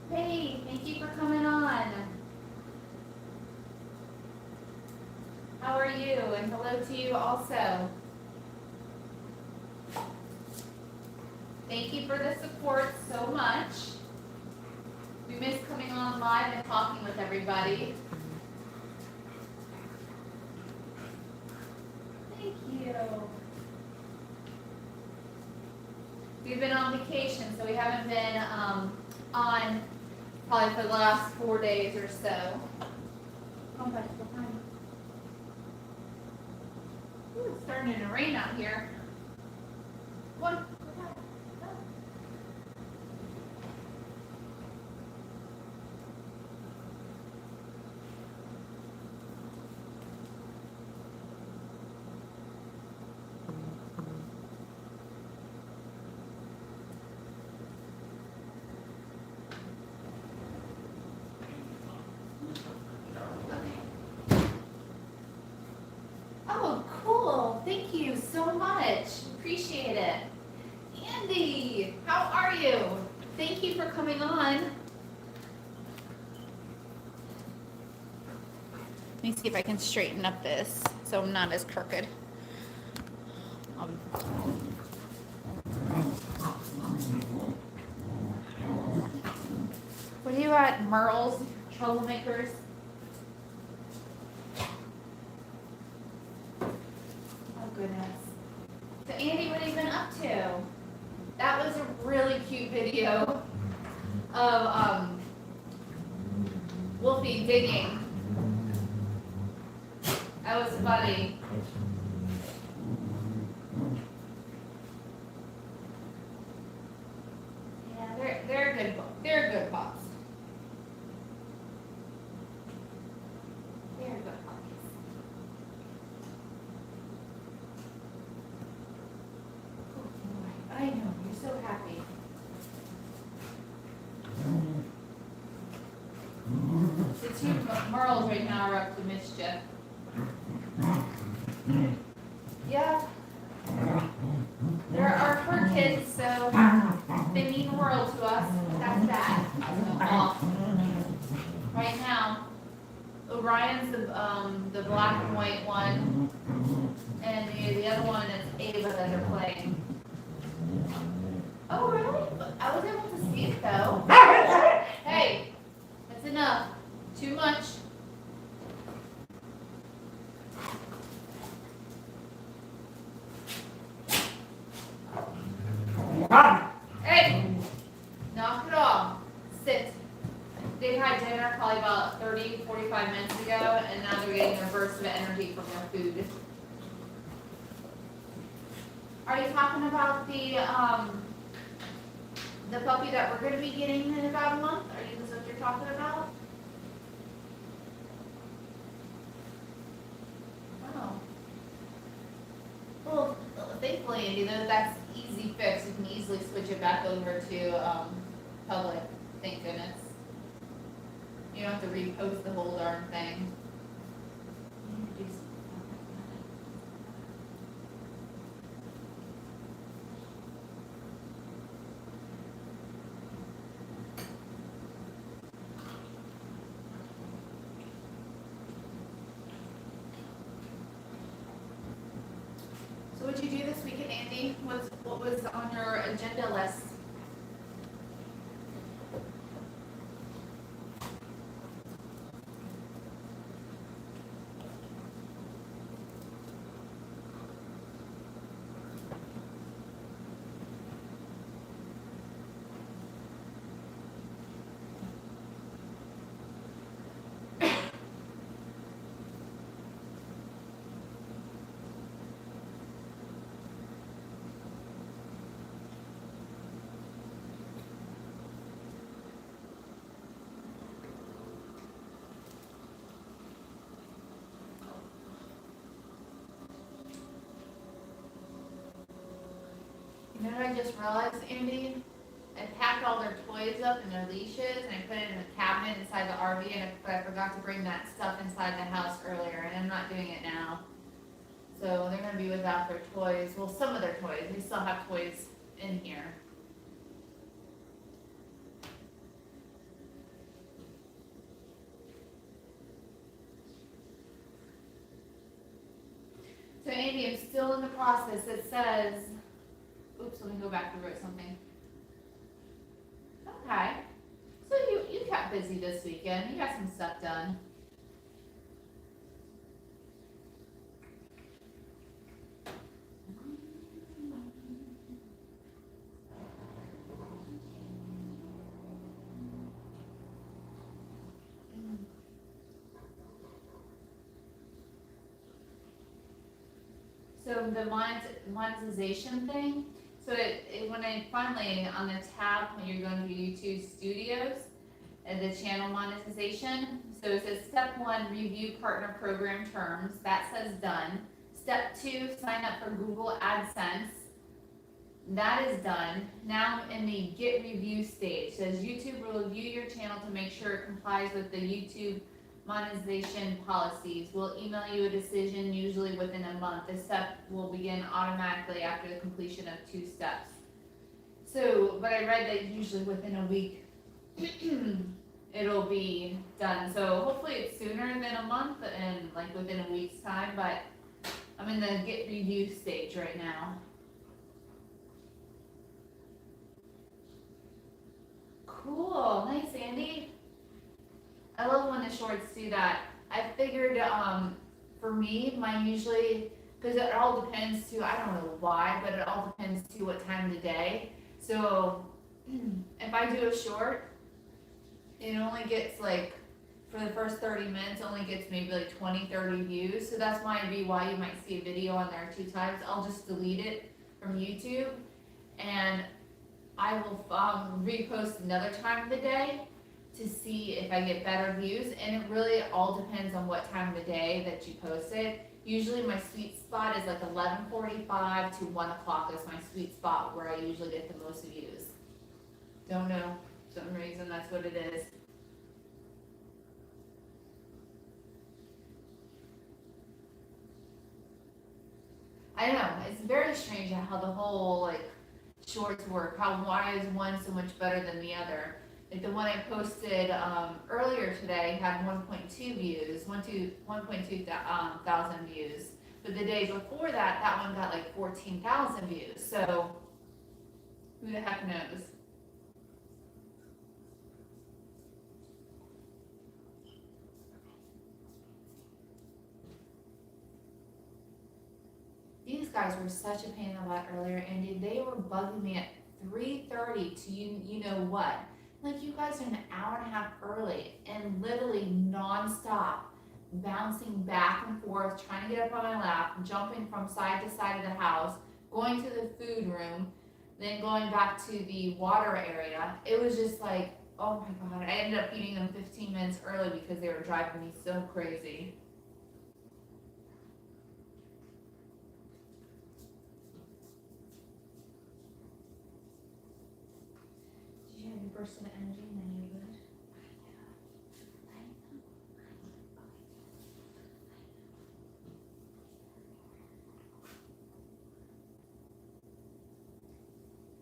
Hey, thank you for coming on. How are you? And hello to you also. Thank you for the support so much. We miss coming on live and talking with everybody. Thank you. We've been on vacation, so we haven't been on probably for the last 4 days or so. Come back behind. Ooh, it's starting to rain out here. One. Oh, cool. Thank you so much. Appreciate it. Andy, how are you? Thank you for coming on. Let me see if I can straighten up this so I'm not as crooked. What are you at, Merle's Troublemakers? Oh, goodness. So, Andy, what have you been up to? That was a really cute video of Wolfie digging. That was funny. Yeah, they're good. They're good pups. They're good puppies. Oh boy, I know, you're so happy. The two Merles right now are up to mischief. Yeah. They're our fur kids, so they mean the world to us. That's that. Off. Right now, Orion's the black and white one, and the other one is Ava that they're playing. Oh really? I was able to see it though. Hey, that's enough. Too much. Hey, knock it off. Sit. They had dinner probably about 30, 45 minutes ago, and now they're getting a burst of energy from their food. Are you talking about the puppy that we're going to be getting in about a month? Are you, is what you're talking about? Oh. Well, thankfully, Andy, that's easy fix. You can easily switch it back over to public. Thank goodness. You don't have to repost the whole darn thing. So what did you do this weekend, Andy? What was on your agenda list? just realized, Andy? I packed all their toys up and their leashes, and I put it in a cabinet inside the RV, but I forgot to bring that stuff inside the house earlier, and I'm not doing it now. So they're gonna be without their toys. Well, some of their toys. They still have toys in here. So Andy, I'm still in the process. It says, oops, let me go back to write something. Okay. So you kept busy this weekend. You got some stuff done. So the monetization thing, so when I finally, on the tab, when you're going to YouTube Studios, and the channel monetization, so it says step 1, review partner program terms, that says done. Step 2, sign up for Google AdSense, that is done. Now in the get review stage, it says YouTube will review your channel to make sure it complies with the YouTube monetization policies. We'll email you a decision usually within a month. This step will begin automatically after the completion of 2 steps. So, but I read that usually within a week it'll be done. So hopefully it's sooner than a month and like within a week's time, but I'm in the get review stage right now. Cool, nice, Andy. I love when the shorts do that. I figured, for me, mine usually, because it all depends to, I don't know why, but it all depends to what time of the day. So if I do a short, it only gets like, for the first 30 minutes, only gets maybe like 20, 30 views. So that's might be why you might see a video on there 2 times. I'll just delete it from YouTube and I will repost another time of the day to see if I get better views, and it really all depends on what time of the day that you post it. Usually my sweet spot is like 11:45 to 1 o'clock is my sweet spot where I usually get the most views. Don't know, for some reason that's what it is. I know, it's very strange how the whole like shorts work, why is one so much better than the other. Like the one I posted earlier today had 1.2 views, 1.2 thousand views. But the day before that, that one got like 14,000 views. So who the heck knows? These guys were such a pain in the butt earlier, Andy. They were bugging me at 3:30 to you know what. Like, you guys are an hour and a half early and literally non-stop bouncing back and forth, trying to get up on my lap, jumping from side to side of the house, going to the food room, then going back to the water area. It was just like, oh my God. I ended up feeding them 15 minutes early because they were driving me so crazy. Did you have your burst of energy and then you're good?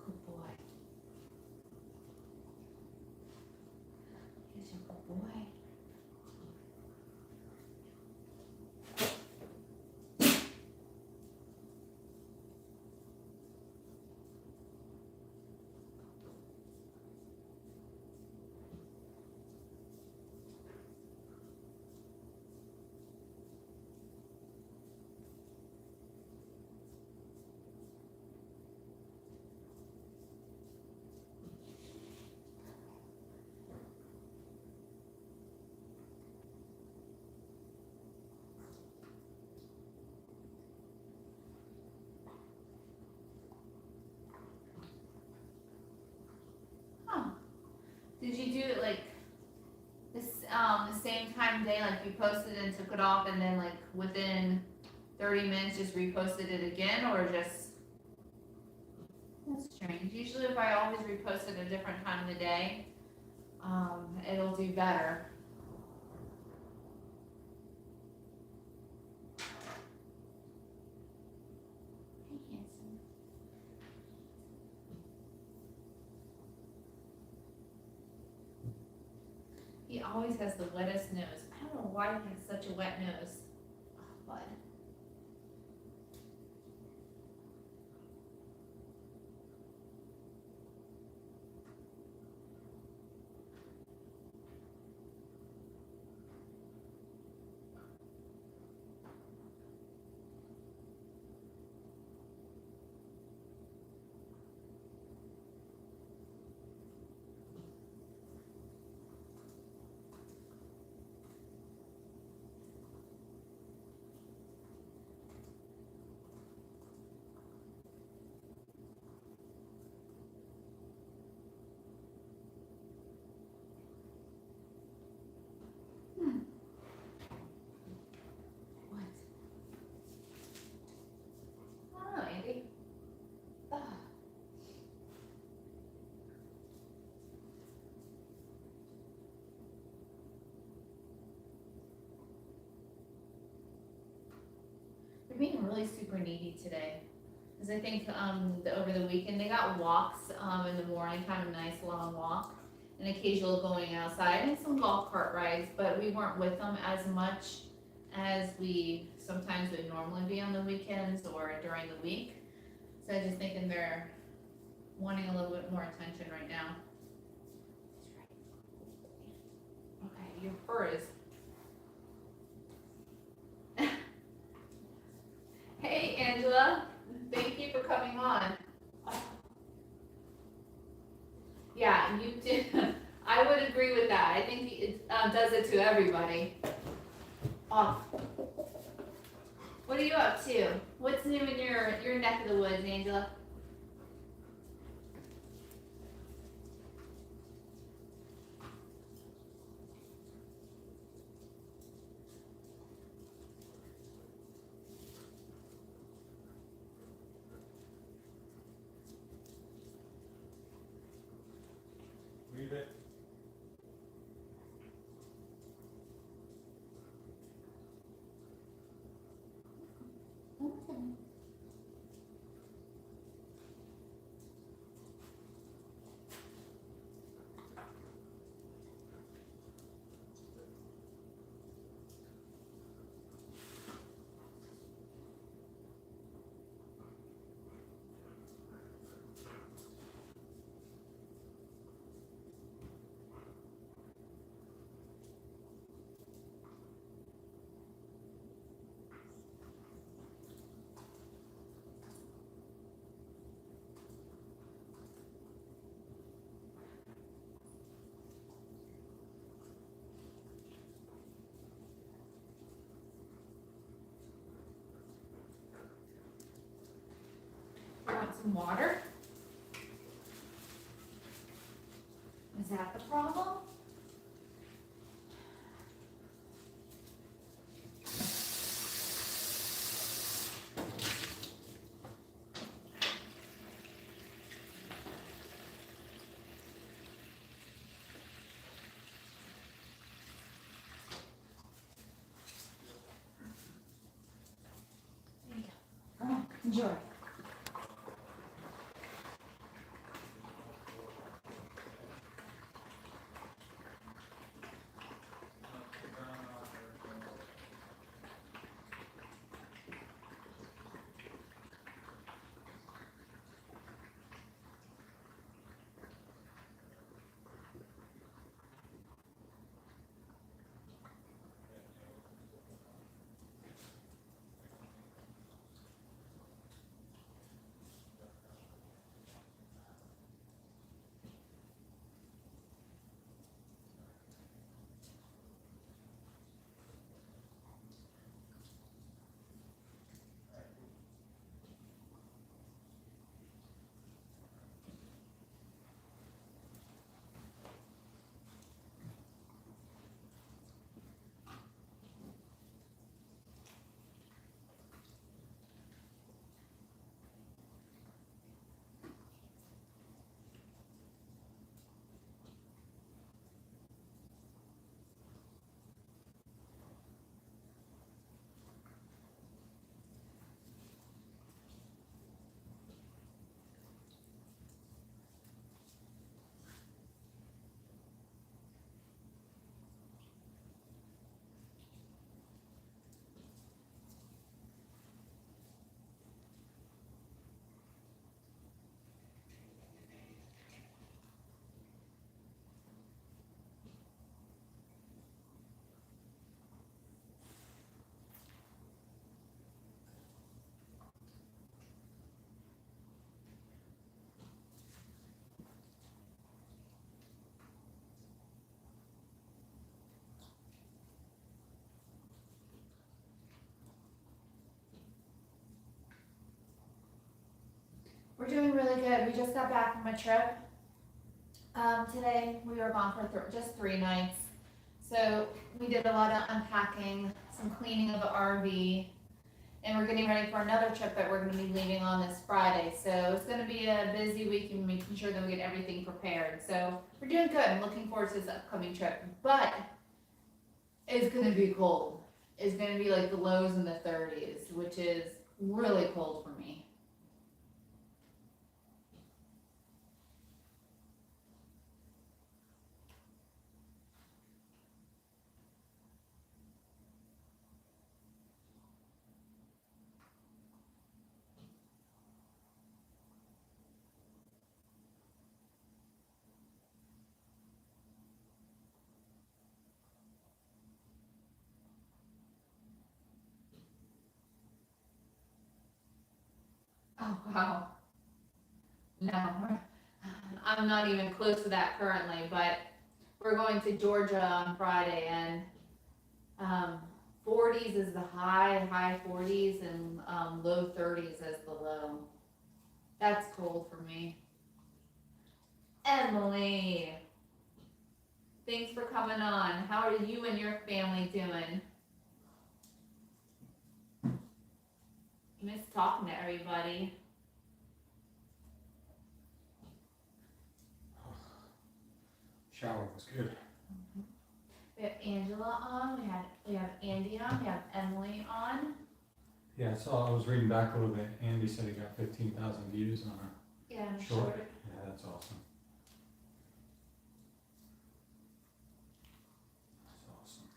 Good boy. Here's your good boy. Did you do it like this the same time of day, like you posted and took it off and then like within 30 minutes just reposted it again, or just That's strange. Usually if I always repost at a different time of the day, it'll do better. Hey, handsome. He always has the wettest nose. I don't know why he has such a wet nose. Oh, bud. What? I don't know, Andy. Ugh. They're being really super needy today. Because I think over the weekend they got walks in the morning, kind of nice long walk, and occasional going outside and some golf cart rides. But we weren't with them as much as we sometimes would normally be on the weekends or during the week. So I just thinking they're wanting a little bit more attention right now. Okay, your fur is. Hey, Angela. Thank you for coming on. Yeah, you did. I would agree with that. I think it does it to everybody. Off. What are you up to? What's new in your neck of the woods, Angela? Leave it. Okay. You want some water? Is that the problem? There you go. Come on, enjoy. doing really good. We just got back from a trip. Today we were gone for just 3 nights. So we did a lot of unpacking, some cleaning of the RV, and we're getting ready for another trip that we're going to be leaving on this Friday. So it's going to be a busy week and making sure that we get everything prepared. So we're doing good. I'm looking forward to this upcoming trip. But it's going to be cold. It's going to be like the lows in the 30s, which is really cold for me. Oh, wow. No, I'm not even close to that currently, but we're going to Georgia on Friday, and 40s is the high 40s, and low 30s as the low. That's cold for me. Emily, thanks for coming on. How are you and your family doing? Miss talking to everybody. Shower was good. We have Angela on, we have Andy on, we have Emily on. Yeah, I was reading back a little bit. Andy said he got 15,000 views on our Yeah, I'm short. sure. Yeah, that's awesome. That's awesome.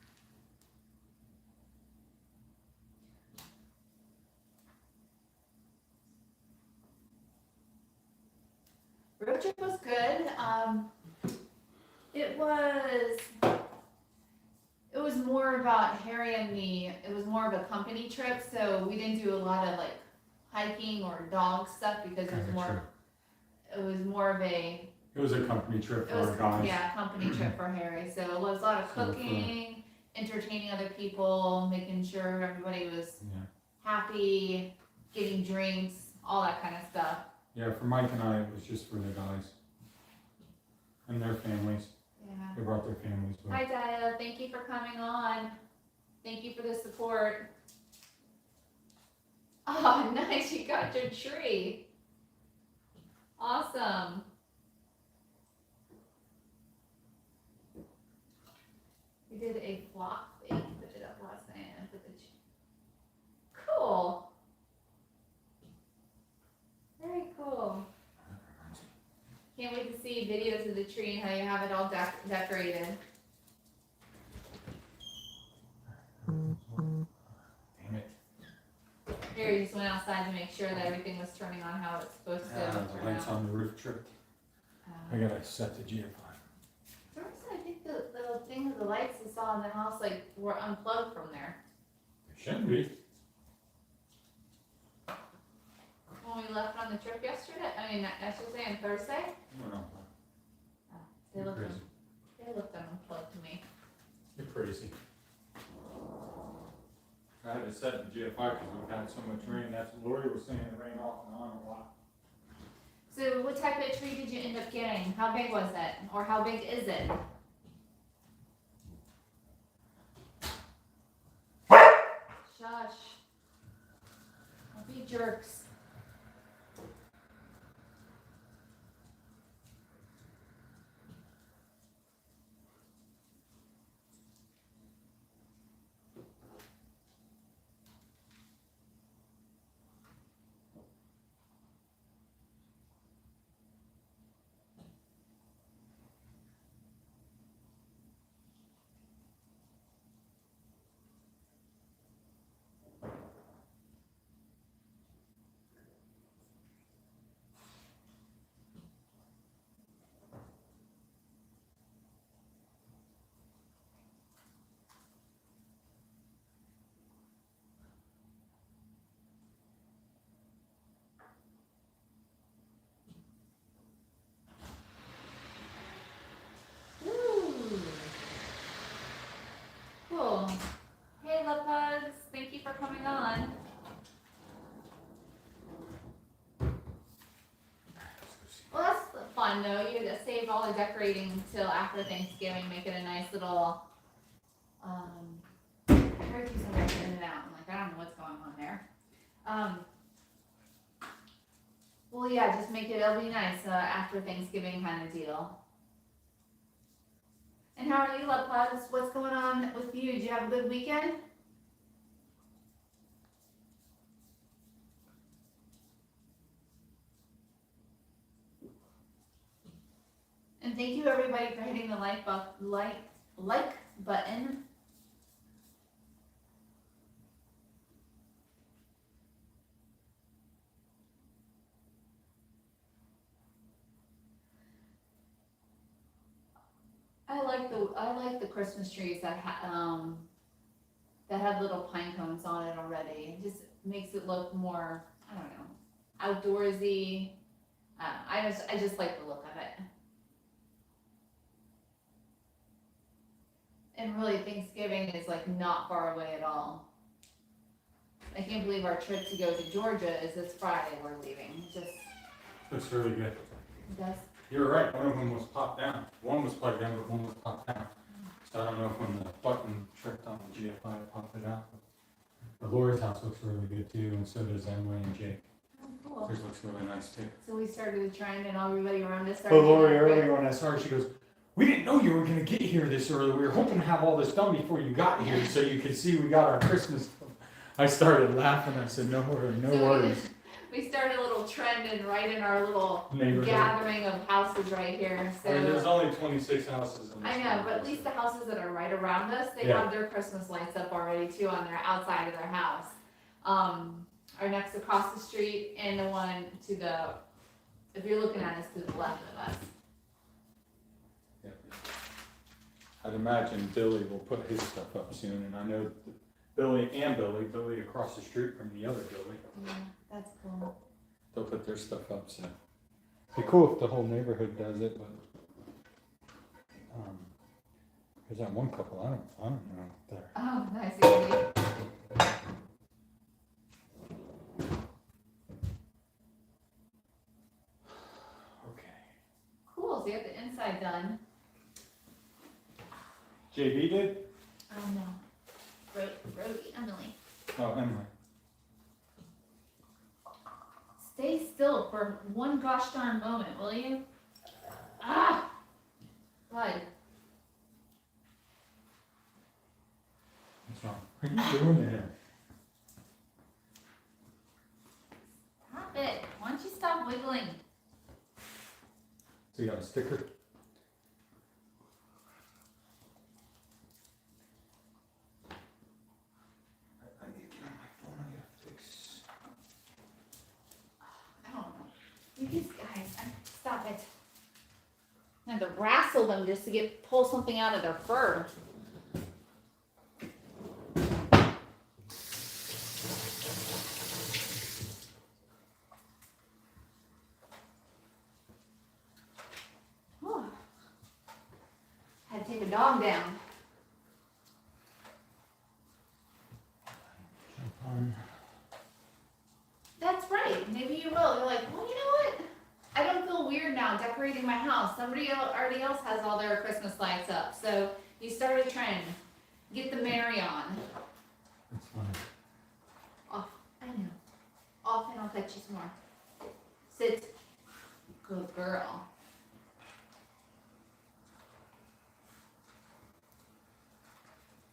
Road trip was good. It was more about Harry and me. It was more of a company trip, so we didn't do a lot of like hiking or dog stuff because it was more of a It was a company trip for our guys. yeah, company trip for Harry. So it was a lot of cooking, entertaining other people, making sure everybody was happy, getting drinks, all that kind of stuff. Yeah, for Mike and I, it was just for the guys and their families. Yeah. They brought their families with. Hi, Daya. Thank you for coming on. Thank you for the support. Oh, nice. You got your tree. Awesome. We did a flock thing. Put it up last night and put the cool. Very cool. Can't wait to see videos of the tree and how you have it all decorated. Damn it. Harry just went outside to make sure that everything was turning on how it's supposed to The turn lights out. on the roof tripped. I gotta set the GFI. First, I think the thing of the lights we saw in the house like were unplugged from there. It shouldn't be. When we left on the trip yesterday, not yesterday and Thursday, No. they You're looked crazy. unplugged to me. You're crazy. I had to set the GFI because we've had so much rain. That's what Lori was saying, it rained off and on a lot. So what type of tree did you end up getting? How big was it? Or how big is it? Shush. Don't be jerks. bother decorating till after Thanksgiving, make it a nice little, turkeys are like in and out, I'm like, I don't know what's going on there. Well, yeah, just make it, it'll be nice, after Thanksgiving kind of deal. And how are you, Love Bugs? What's going on with you? Did you have a good weekend? And thank you everybody for hitting the like button. I like the Christmas trees that have little pine cones on it already. It just makes it look more, I don't know, outdoorsy. I just like the look of it. And really, Thanksgiving is like not far away at all. I can't believe our trip to go to Georgia is this Friday we're leaving. It just Looks really good. does. You're right, one of them was popped down. One was plugged in, but one was popped down. So I don't know if when the button tripped on the GFI, it popped it out. But Lori's house looks really good too, and so does Emily and Jake. Oh, cool. Theirs looks really nice too. So we started the trend and everybody around us started. But Lori, getting earlier when I saw her, she goes, "We didn't know you were gonna get here this early. We were hoping to have all this done before you got here so you could see we got our Christmas." I started laughing. I said, "No worries, no worries." We started a little trend and right in our little Neighborhood. gathering of houses right here. So I mean, there's only 26 houses in this I know, but at least the houses that are right around us, they Yeah. have their Christmas lights up already too on their outside of their house. Our next across the street and the one to the, if you're looking at us to the left of us. Yeah. I'd imagine Billy will put his stuff up soon, and I know that Billy across the street from the other Billy, Yeah, that's cool. they'll put their stuff up, so. It'd be cool if the whole neighborhood does it, but, there's that one couple, I don't know, there. Oh, nice. Andy. Okay. Cool, so you have the inside done. JB did? Oh no. Brody, Emily. Oh, Emily. Stay still for one gosh darn moment, will you? Ah! Bud. What's wrong? What are you doing there? Stop it. Why don't you stop wiggling? So you got a sticker? I need to get on my phone, I gotta fix. I don't know. You guys, stop it. I had to wrestle them just to pull something out of their fur. Whew. Had to take a dog down. That's right. Maybe you will. You're like, well, you know what? I don't feel weird now decorating my house. Somebody already else has all their Christmas lights up. So you start a trend. Get the Mary on. That's fine. Off. I know. Off and I'll catch you some more. Sit. Good girl.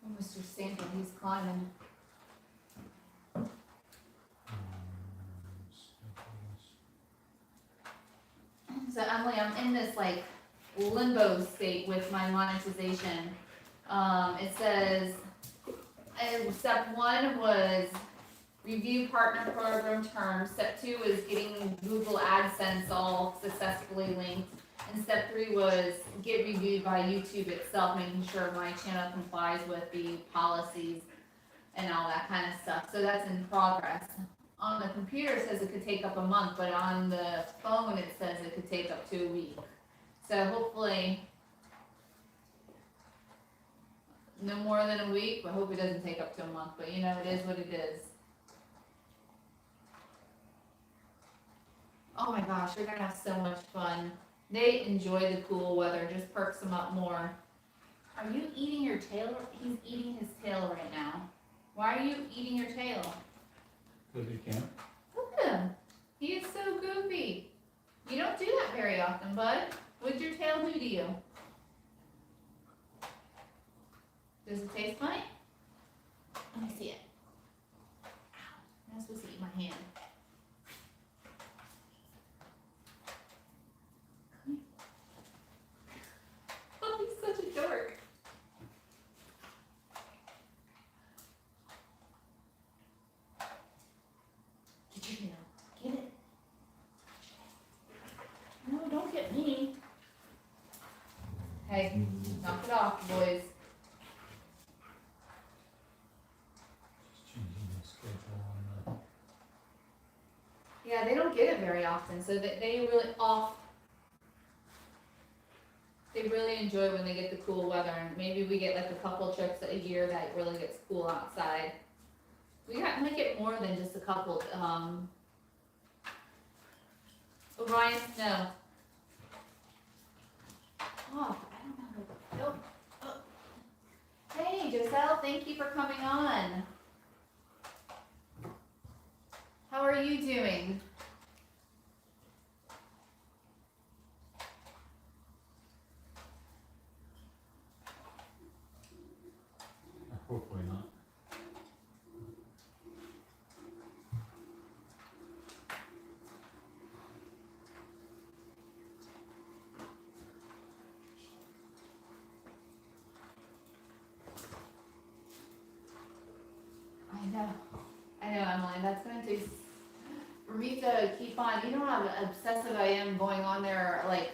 Oh, Mr. Santa, he's climbing. So Emily, I'm in this like limbo state with my monetization. It says, step 1 was review partner program terms. Step 2 was getting Google AdSense all successfully linked. And step 3 was get reviewed by YouTube itself, making sure my channel complies with the policies and all that kind of stuff. So that's in progress. On the computer it says it could take up a month, but on the phone it says it could take up to a week. So hopefully no more than a week, but hope it doesn't take up to a month, but you know, it is what it is. Oh my gosh, we're gonna have so much fun. They enjoy the cool weather, it just perks them up more. Are you eating your tail? He's eating his tail right now. Why are you eating your tail? Because you can't. Look at him. He is so goofy. You don't do that very often, bud. What'd your tail do to you? Does it taste funny? Let me see it. Ow. I'm not supposed to eat my hand. Oh, he's such a dork. Get your tail. Get it. No, don't get me. Hey, knock it off, boys. Just changing the schedule on Yeah, they don't get it very often, so they really They really enjoy when they get the cool weather, and maybe we get like a couple trips a year that really gets cool outside. Might get more than just a couple. Orion Snow. Oh, I don't know. Oh. Hey, Giselle, thank you for coming on. How are you doing? Hopefully not. I know, Emily, that's gonna take, for me to keep on, you know how obsessive I am going on there, like,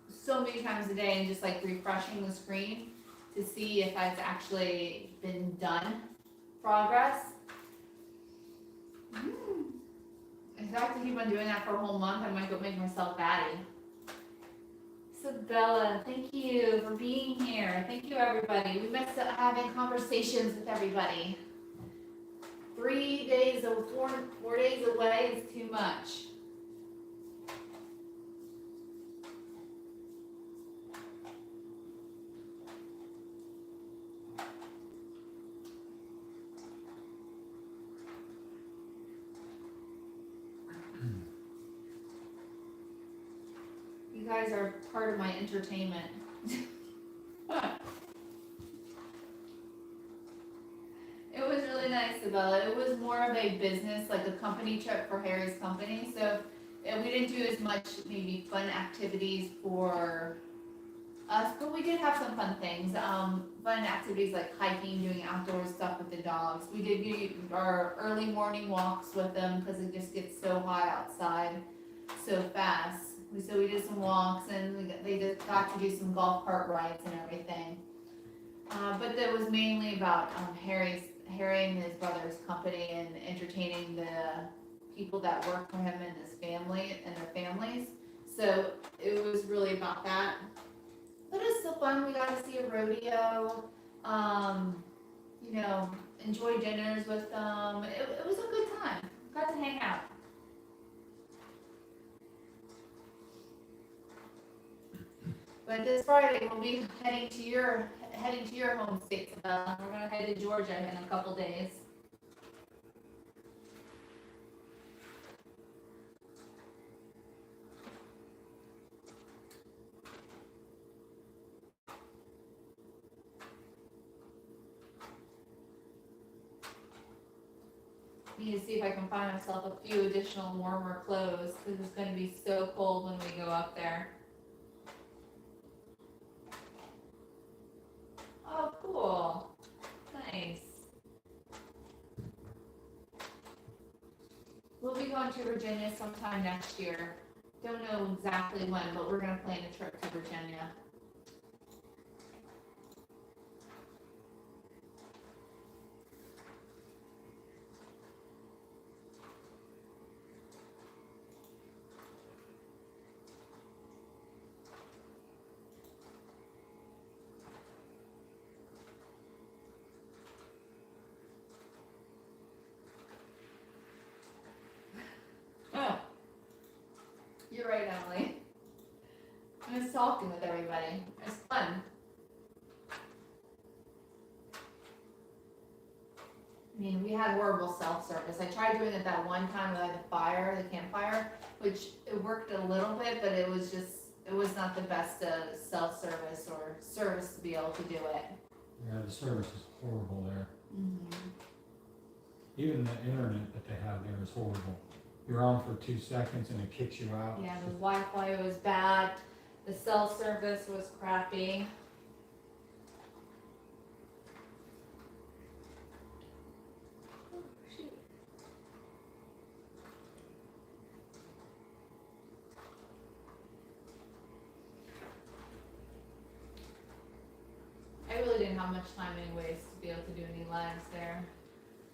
so many times a day and just like refreshing the screen to see if I've actually been done progress. If I have to keep on doing that for a whole month, I might go make myself batty. Isabella, thank you for being here. Thank you, everybody. We missed having conversations with everybody. 3 days or 4 days away is too much. You guys are part of my entertainment. It was really nice, Isabella. It was more of a business, like a company trip for Harry's company. So we didn't do as much maybe fun activities for us, but we did have some fun things. Fun activities like hiking, doing outdoor stuff with the dogs. We did do our early morning walks with them because it just gets so hot outside so fast. So we did some walks, and they just got to do some golf cart rides and everything. But that was mainly about Harry and his brother's company and entertaining the people that work for him and his family and their families. So it was really about that. But it was still fun. We got to see a rodeo. You know, enjoy dinners with them. It was a good time. Got to hang out. But this Friday we'll be heading to your home state. We're gonna head to Georgia in a couple days. Need to see if I can find myself a few additional warmer clothes because it's going to be so cold when we go up there. Oh, cool. Nice. We'll be going to Virginia sometime next year. Don't know exactly when, but we're going to plan a trip to Virginia. Oh, you're right, Emily. I mean, we had horrible self-service. I tried doing it that one time with the campfire, which it worked a little bit, but it was not the best self-service or service to be able to do it. Yeah, the service is horrible there. Mm-hmm. Even the internet that they have there is horrible. You're on for 2 seconds and it kicks you out. Yeah, the Wi-Fi was bad, the cell service was crappy. Oh, shoot. I really didn't have much time anyways to be able to do any lives there.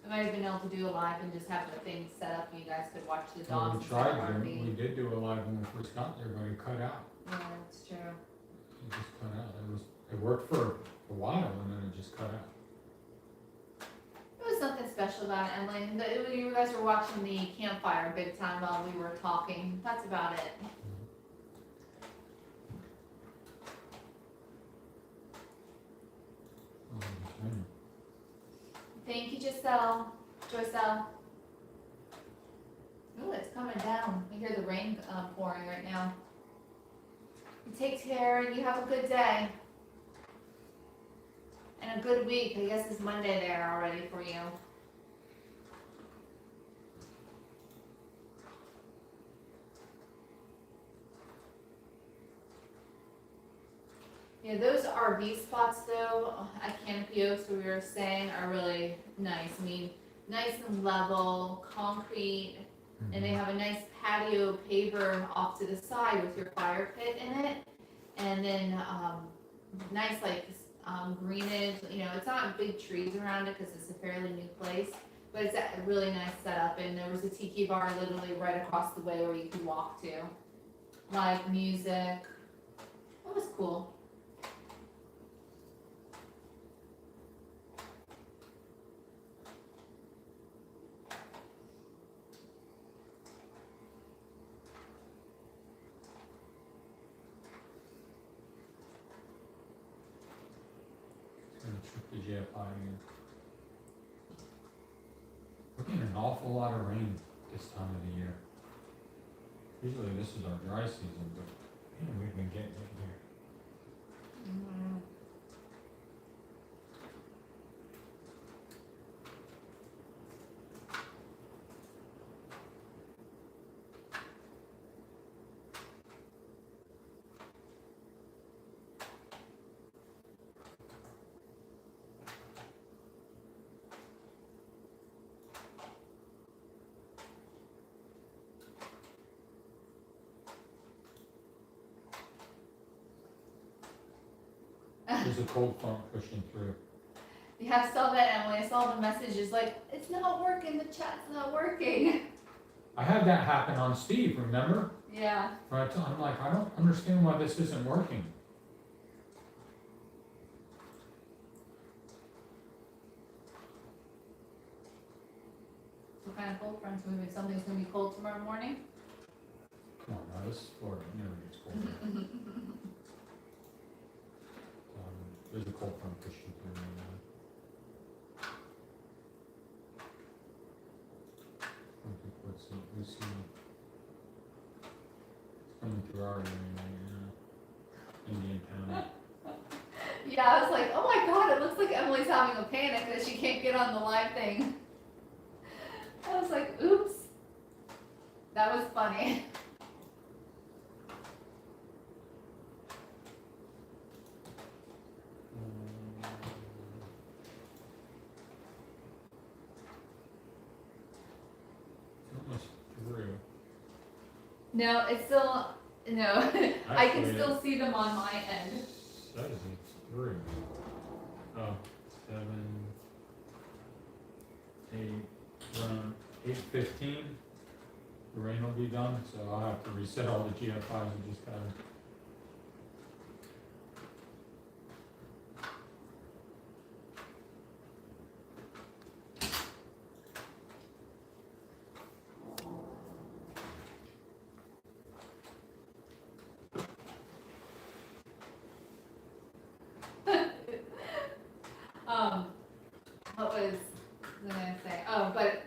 I might have been able to do a live and just have the thing set up and you guys could watch the Well, dogs. we tried to, we did do a live when we first got there, but it cut out. Yeah, that's true. It just cut out. It worked for a while and then it just cut out. It was nothing special about it, Emily. You guys were watching the campfire big time while we were talking. That's about it. Thank you, Joycelle. Ooh, it's coming down. I hear the rain pouring right now. You take care and you have a good day. And a good week. I guess it's Monday there already for you. Yeah, those RV spots though, at Canopy Oaks, where we were staying, are really nice. I mean, nice and level, concrete, and they have a nice patio paver off to the side with your fire pit in it. And then, nice greenage, it's not big trees around it because it's a fairly new place, but it's a really nice setup. And there was a tiki bar literally right across the way where you could walk to. Live music. That was cool. The GFI again. We're getting an awful lot of rain this time of the year. Usually this is our dry season, but man, we've been getting it here. Mm-hmm. There's a cold front pushing through. Yeah, I saw that, Emily. I saw the messages like, it's not working, the chat's not working. I had that happen on Steve, remember? Yeah. Right, I'm like, I don't understand why this isn't working. What kind of cold front's moving? Something's gonna be cold tomorrow morning? Come on, now this is Florida, it never gets cold. There's a cold front pushing through right now. Let's see, we see. It's coming through our area right now. Indian Town. Yeah, I was like, oh my god, it looks like Emily's having a panic that she can't get on the live thing. I was like, oops. That was funny. Almost through. No, it's still, no, I can Actually, still see them on my end. That isn't through. Oh, 7, 8, around 8:15. The rain will be done, so I'll have to reset all the GFIs and just gotta. What was was I gonna say? Oh, but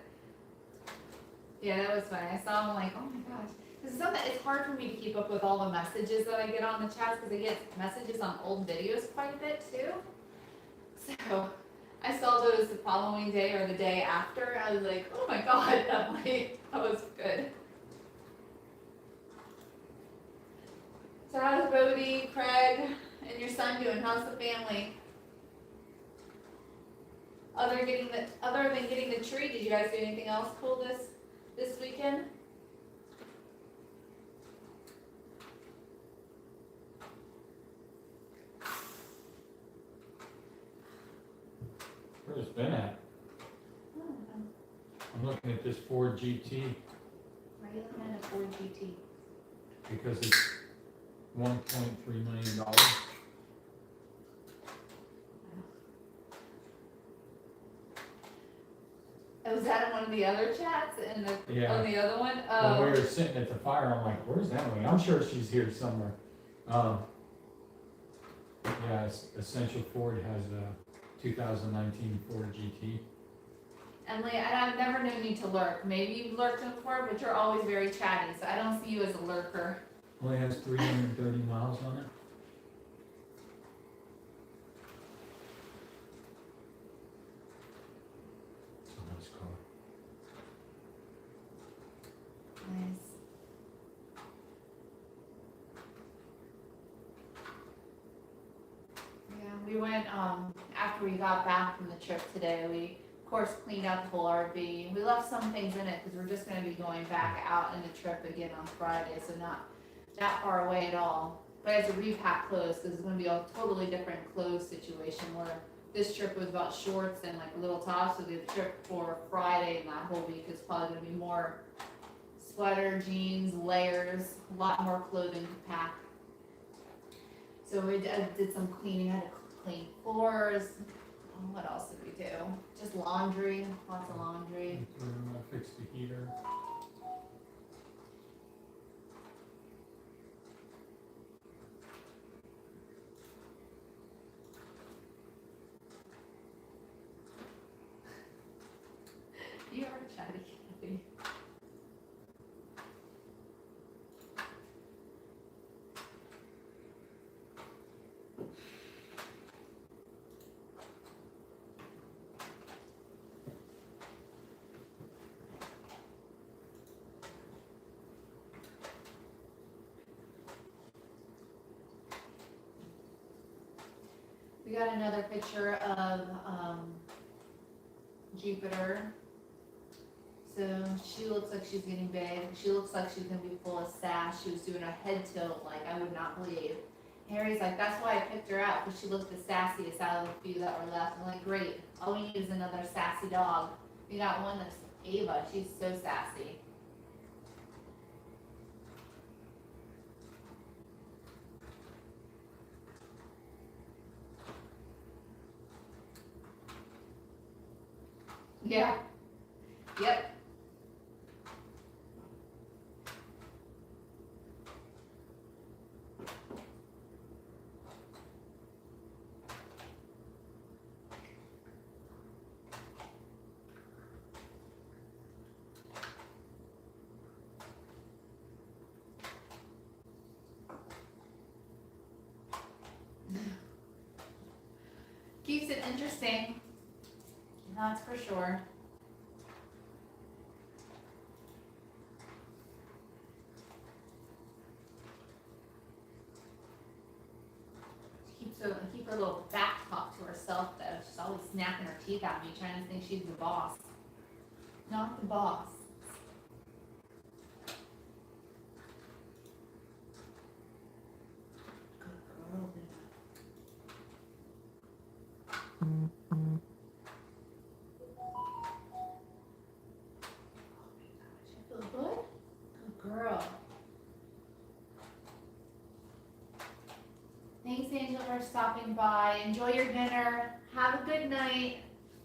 yeah, that was funny. I saw him like, oh my gosh. Because it's hard for me to keep up with all the messages that I get on the chats because I get messages on old videos quite a bit too. So I saw those the following day or the day after. I was like, oh my god, that was good. So how's Bodie, Craig, and your son doing? How's the family? Other than getting the tree, did you guys do anything else cool this weekend? Where's it been at? I'm looking at this Ford GT Why are you looking at a Ford GT? because it's $1.3 million. Oh, was that in one of the other chats? On Yeah. the other one? When we Oh. were sitting at the fire, I'm like, where's Emily? I'm sure she's here somewhere. Yeah, Essential Ford has a 2019 Ford GT. Emily, I've never known you to lurk. Maybe you've lurked before, but you're always very chatty, so I don't see you as a lurker. Only has 330 miles on it. It's a nice car. Nice. Yeah, we went, after we got back from the trip today, we, of course, cleaned out the whole RV. We left some things in it because we're just gonna be going back out in the trip again on Friday, so not that far away at all. But I had to repack clothes because it's gonna be a totally different clothes situation where this trip was about shorts and like little tops, so the trip for Friday and that whole week is probably gonna be more sweater, jeans, layers, a lot more clothing to pack. So we did some cleaning, had to clean floors. What else did we do? Just laundry, lots of laundry. I fixed the heater. You are chatty, Kathy. We got another picture of Jupiter. So she looks like she's getting big. She looks like she's gonna be full of sass. She was doing a head tilt like I would not believe. Harry's like, that's why I picked her out, because she looked the sassiest out of the few that were left. I'm like, great. All we need is another sassy dog. We got one that's Ava. She's so sassy. Yeah. Yep. Keeps it interesting. That's for sure. Keep her little back talk to herself though. She's always snapping her teeth at me, trying to think she's the boss. Not the boss. Good girl. She feels good? Good girl. Thanks, Angel, for stopping by. Enjoy your dinner. Have a good night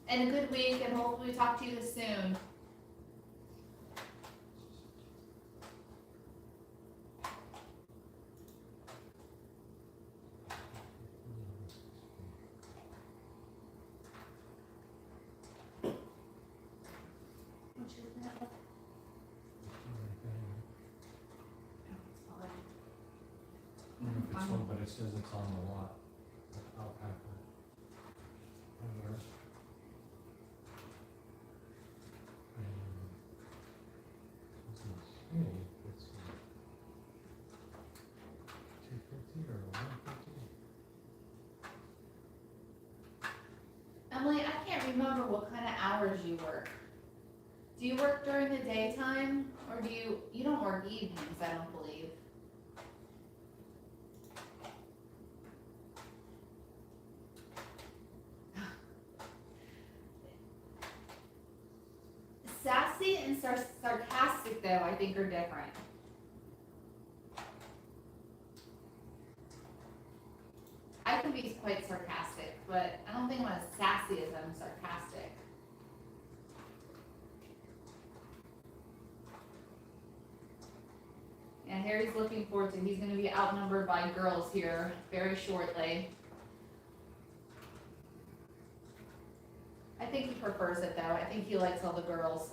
and a good week, and hopefully talk to you soon. it says it's on the lot. Alpaca. Over. It's 250 or 150. Emily, I can't remember what kind of hours you work. Do you work during the daytime, or you don't work evenings, I don't believe. Sassy and sarcastic, though, I think are different. I can be quite sarcastic, but I don't think I'm as sassy as I'm sarcastic. And Harry's looking forward to, he's going to be outnumbered by girls here very shortly. I think he prefers it though. I think he likes all the girls.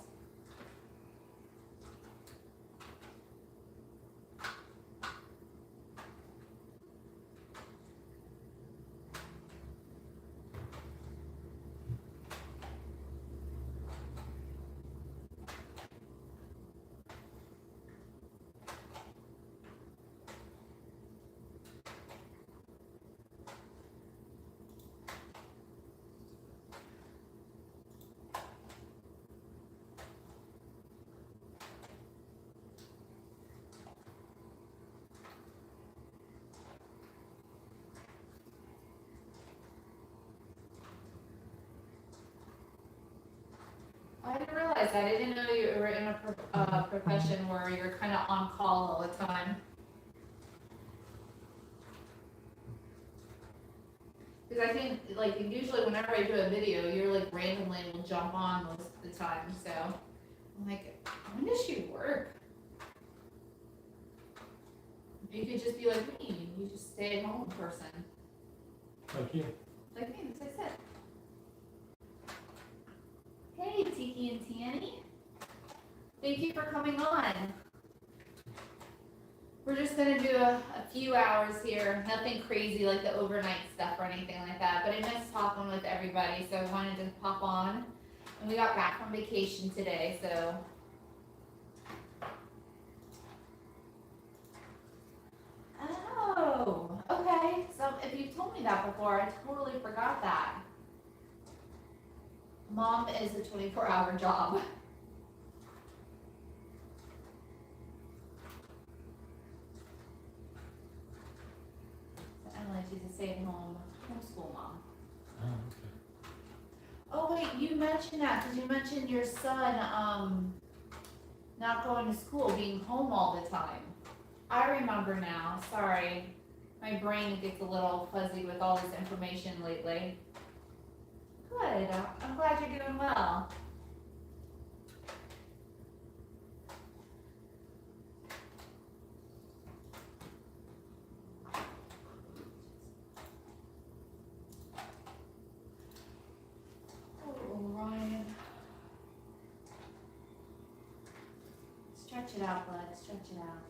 I didn't realize that. I didn't know you were in a profession where you're kind of on call all the time. Because I think, like, usually whenever I do a video, you're like randomly will jump on most of the time. So I'm like, when does she work? You could just be like me. You just stay at home person. Like you. Like me, that's what I said. Hey, Tiki and Tiani. Thank you for coming on. We're just gonna do a few hours here. Nothing crazy like the overnight stuff or anything like that. But I miss talking with everybody, so I wanted to pop on. And we got back from vacation today, so. Oh, okay. So if you've told me that before, I totally forgot that. Mom is a 24-hour job. So Emily, she's a stay-at-home homeschool mom. Oh, okay. Oh wait, you mentioned that because you mentioned your son not going to school, being home all the time. I remember now. Sorry, my brain gets a little fuzzy with all this information lately. Good. I'm glad you're doing well. Oh, Ryan. Stretch it out, bud. Stretch it out.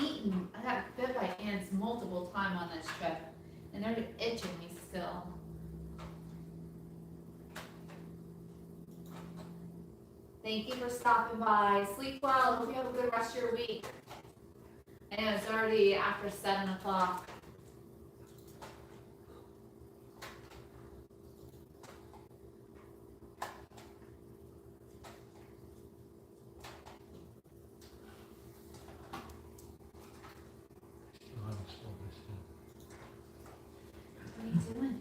Eaten. I got bit by ants multiple times on this trip, and they're itching me still. Thank you for stopping by. Sleep well. Hope you have a good rest of your week. I know it's already after 7 o'clock. What are you doing?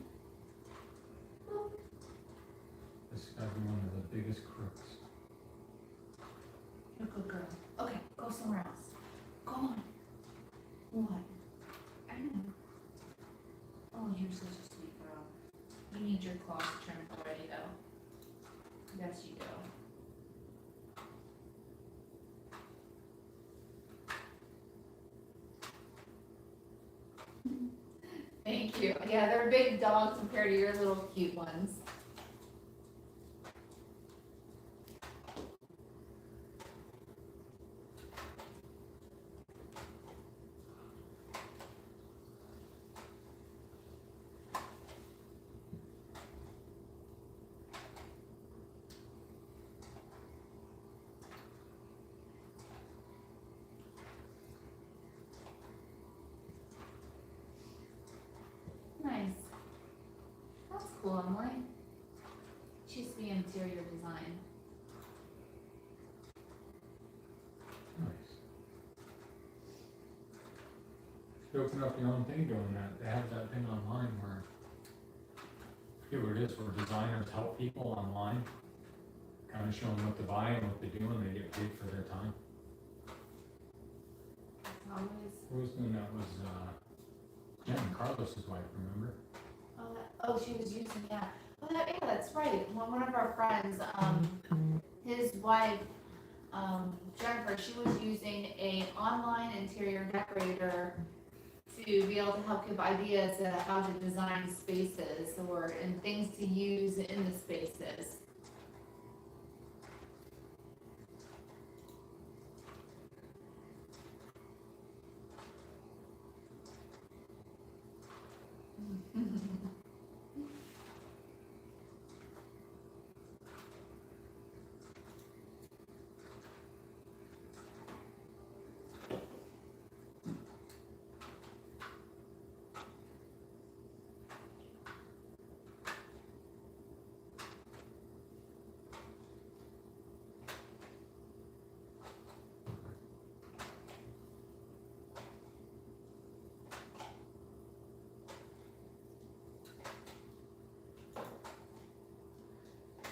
This guy's one of the biggest crooks. You're a good girl. Okay, go somewhere else. Go on. What? I don't know. Oh, you're such a sweet girl. You need your claws trimmed already, though. Yes, you do. cute. Yeah, they're big dogs compared to your little cute ones. Nice. That's cool, Emily. She's the interior design. Nice. They open up your own thing doing that. They have that thing online where, I forget what it is, where designers help people online. Kind of show them what to buy and what they do, and they get paid for their time. Always. Who was doing that was, Jen, Carlos's wife, remember? Oh, she was using, yeah. Oh, yeah, that's right. One of our friends, his wife, Jennifer, she was using a online interior decorator to be able to help give ideas of how to design spaces and things to use in the spaces.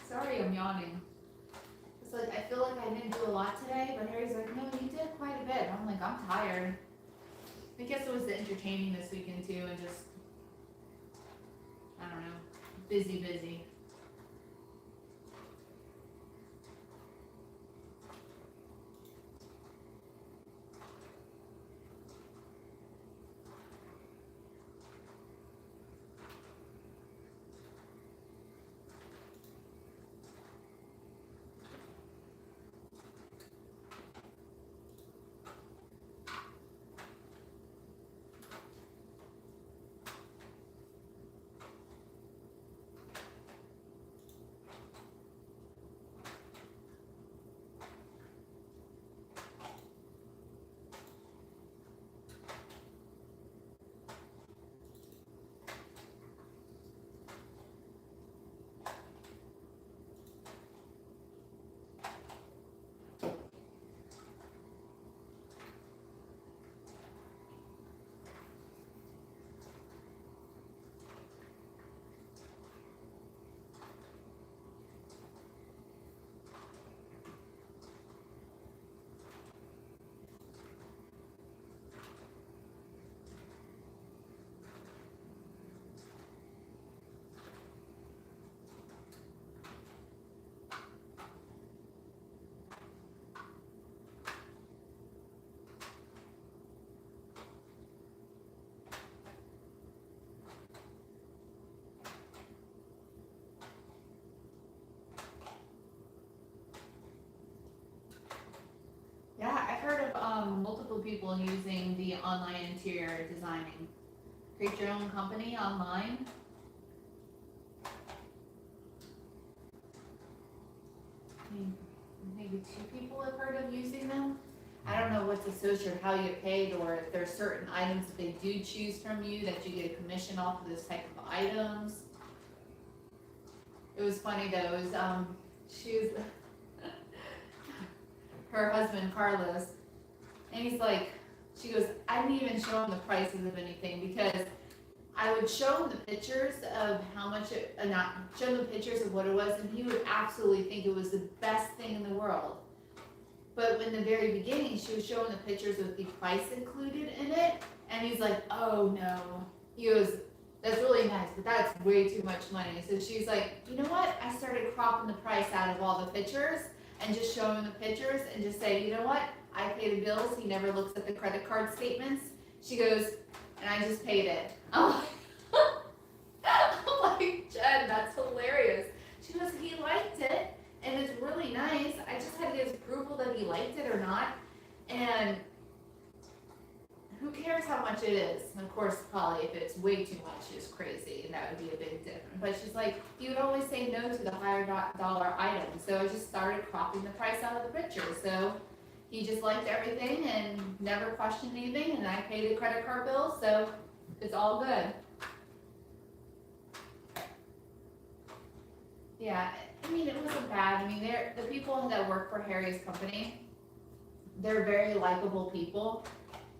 Sorry, I'm yawning. It's like, I feel like I didn't do a lot today, but Harry's like, no, you did quite a bit. I'm like, I'm tired. I guess it was the entertaining this weekend too, and just, I don't know, busy. Yeah, I've heard of multiple people using the online interior designing. Create your own company online. Maybe 2 people have heard of using them. I don't know what's associated, how you get paid, or if there's certain items that they do choose from you that you get a commission off of this type of items. It was funny though, it was, she was, her husband Carlos, and he's like, she goes, I didn't even show him the prices of anything because I would show him the pictures of how much it, not show him the pictures of what it was, and he would absolutely think it was the best thing in the world. But in the very beginning, she was showing the pictures with the price included in it, and he's like, oh no. He goes, that's really nice, but that's way too much money. So she's like, you know what? I started cropping the price out of all the pictures and just showing the pictures and just say, you know what? I pay the bills. He never looks at the credit card statements. She goes, and I just paid it. Oh, he liked it or not. And who cares how much it is? And of course, probably if it's way too much, it's crazy, and that would be a big difference. But she's like, he would always say no to the higher dollar items. So I just started cropping the price out of the picture. So he just liked everything and never questioned anything, and I paid the credit card bill, so it's all good. Yeah, I mean, it wasn't bad. I mean, the people that work for Harry's company, they're very likable people,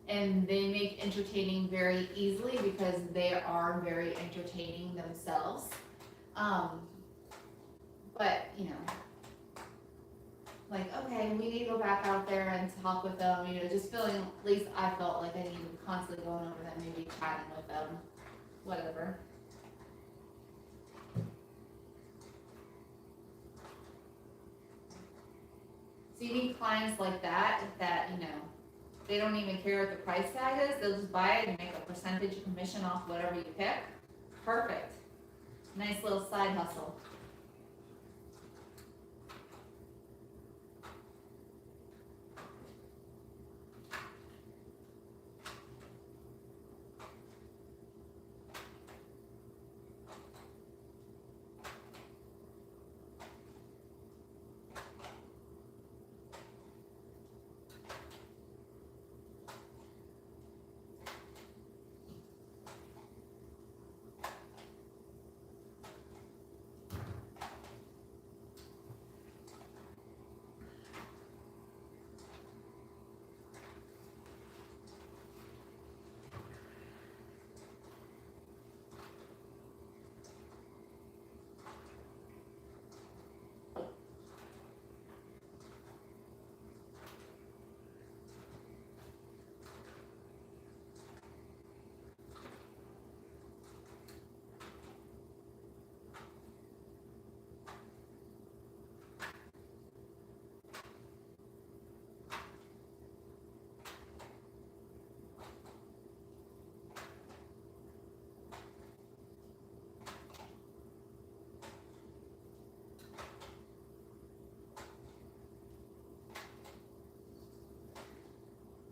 and they make entertaining very easily because they are very entertaining themselves. But, you know, like, okay, we need to go back out there and talk with them, you know, just feeling, at least I felt like I needed to constantly going over them, maybe chatting with them, whatever. So you need clients like that, you know, they don't even care what the price tag is, they'll just buy it and make a percentage of commission off whatever you pick. Perfect. Nice little side hustle.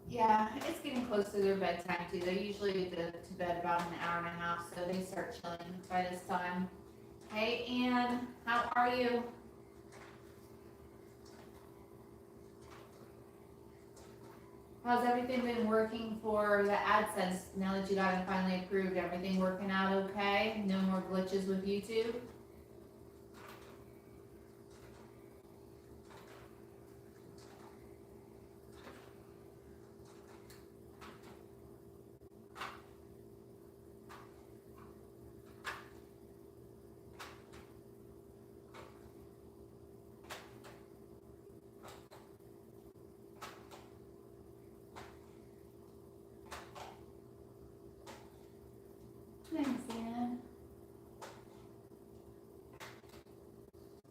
Yeah, it's getting close to their bedtime too. They usually go to bed about an hour and a half, so they start chilling by this time. Hey Ann, how are you? How's everything been working for the AdSense now that you got it finally approved? Everything working out okay? No more glitches with YouTube? Thanks, Ann.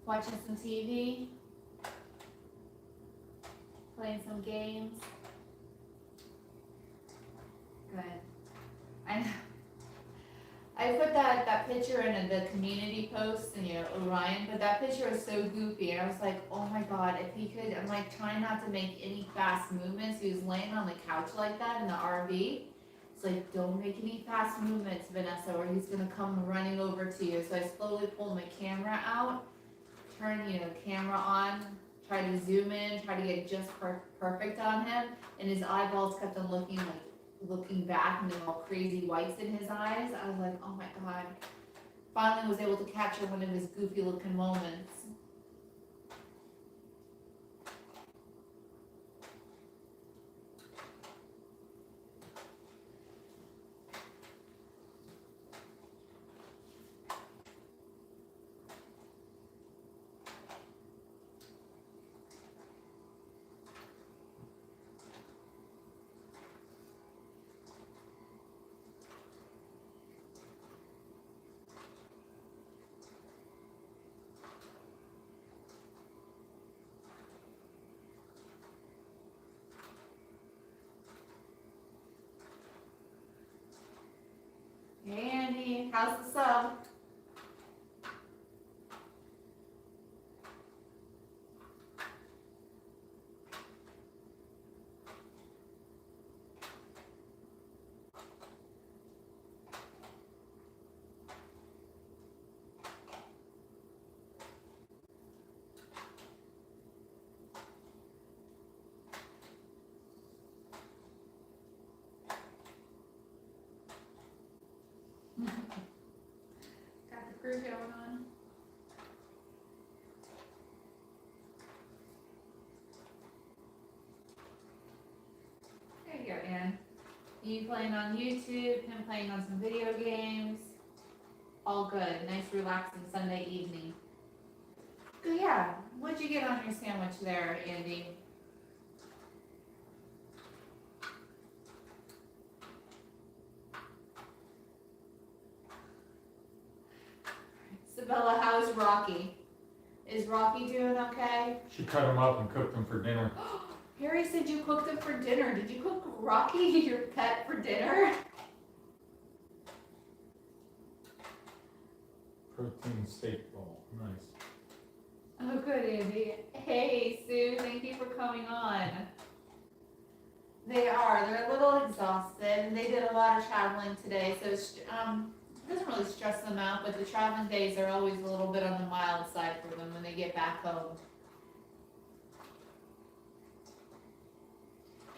Watching some TV? Playing some games? Good. I put that picture in the community post, and you know, Orion, but that picture was so goofy, and I was like, oh my god, if he could, I'm like trying not to make any fast movements. He was laying on the couch like that in the RV. It's like, don't make any fast movements, Vanessa, or he's gonna come running over to you. So I slowly pulled my camera out, turn, you know, camera on, try to zoom in, try to get just perfect on him, and his eyeballs kept on looking back, and there were all crazy whites in his eyes. I was like, oh my god. Finally was able to capture one of his goofy looking moments. Hey Andy, how's the sub? Got the crew going on. There you go, Ann. You playing on YouTube, him playing on some video games. All good. Nice relaxing Sunday evening. Good, yeah. What'd you get on your sandwich there, Andy? Isabella, how's Rocky? Is Rocky doing okay? She cut them up and cooked them for dinner. Harry said you cooked him for dinner. Did you cook Rocky, your pet, for dinner? Protein steak bowl. Nice. Oh, good, Andy. Hey, Sue, thank you for coming on. They are. They're a little exhausted, and they did a lot of traveling today, so it doesn't really stress them out, but the traveling days are always a little bit on the mild side for them when they get back home.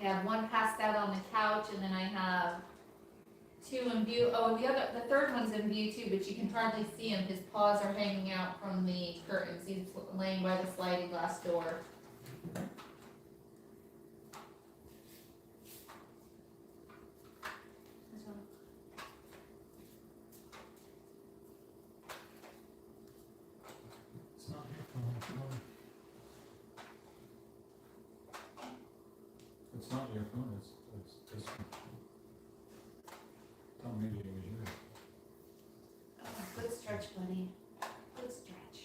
I have one passed out on the couch, and then I have two in view. Oh, the third one's in view too, but you can hardly see him. His paws are hanging out from the curtains. He's laying by the sliding glass door. This one. It's not your phone. Come on. It's not your phone. It's this one. Tell me it was yours. Oh, good stretch, buddy. Good stretch.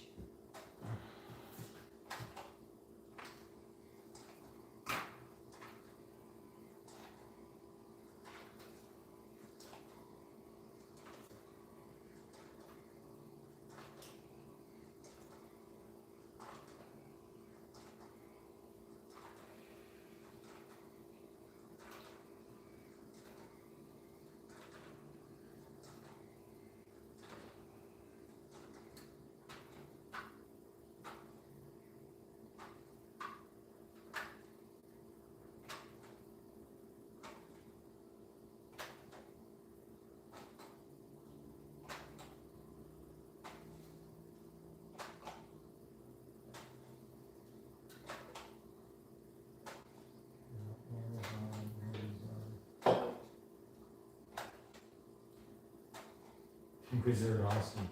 Wizard awesome.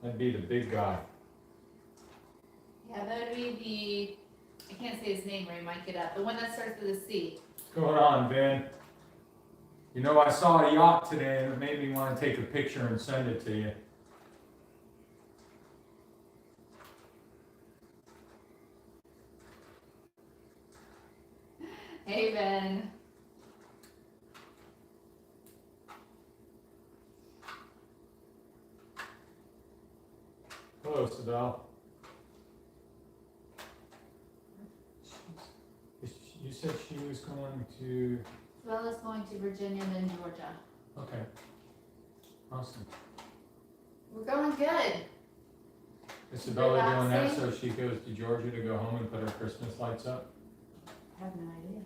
That'd be the big guy. Yeah, that would be I can't say his name or he might get up. The one that starts with a C. What's going on, Ben? You know, I saw a yacht today and it made me want to take a picture and send it to you. Hey, Ben. Hello, Sadal. You said she was going to... Bella's going to Virginia, then Georgia. Okay. Awesome. We're going good. Is Isabella doing that Relaxing. so she goes to Georgia to go home and put her Christmas lights up? I have no idea.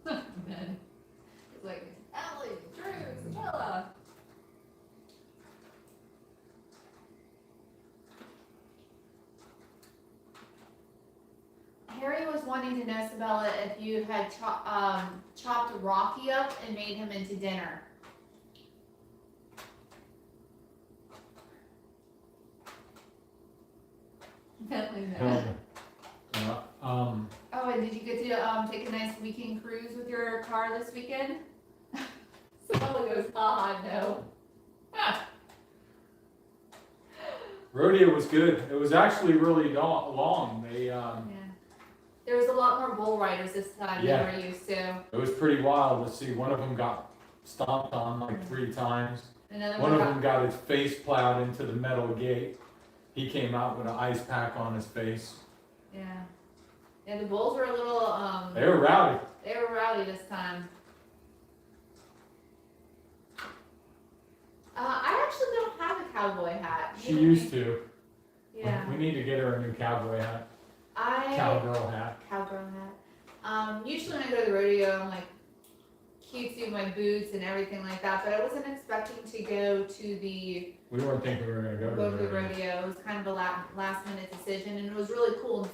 Ben. It's like, Ellie, Drew, Isabella. Harry was wanting to know, Isabella, if you had chopped Rocky up and made him into dinner. Definitely no. Oh, and did you get to take a nice weekend cruise with your car this weekend? Isabella goes, no. Rodeo was good. It was actually really long. They Yeah. There was a lot more bull riders this time Yeah. than we're used to. It was pretty wild to see. One of them got stomped on like 3 times. Another One of got- them got his face plowed into the metal gate. He came out with an ice pack on his face. Yeah. Yeah, the bulls were a little They were rowdy. they were rowdy this time. I actually don't have a cowboy hat. She used to. Yeah. We need to get her a new cowboy hat, I cowgirl hat. Cowgirl hat. Usually when I go to the rodeo, I'm like cutesy with my boots and everything like that. But I wasn't expecting to go to the We weren't thinking we were gonna go to the rodeo. It was kind of a last minute decision, and it was really cool.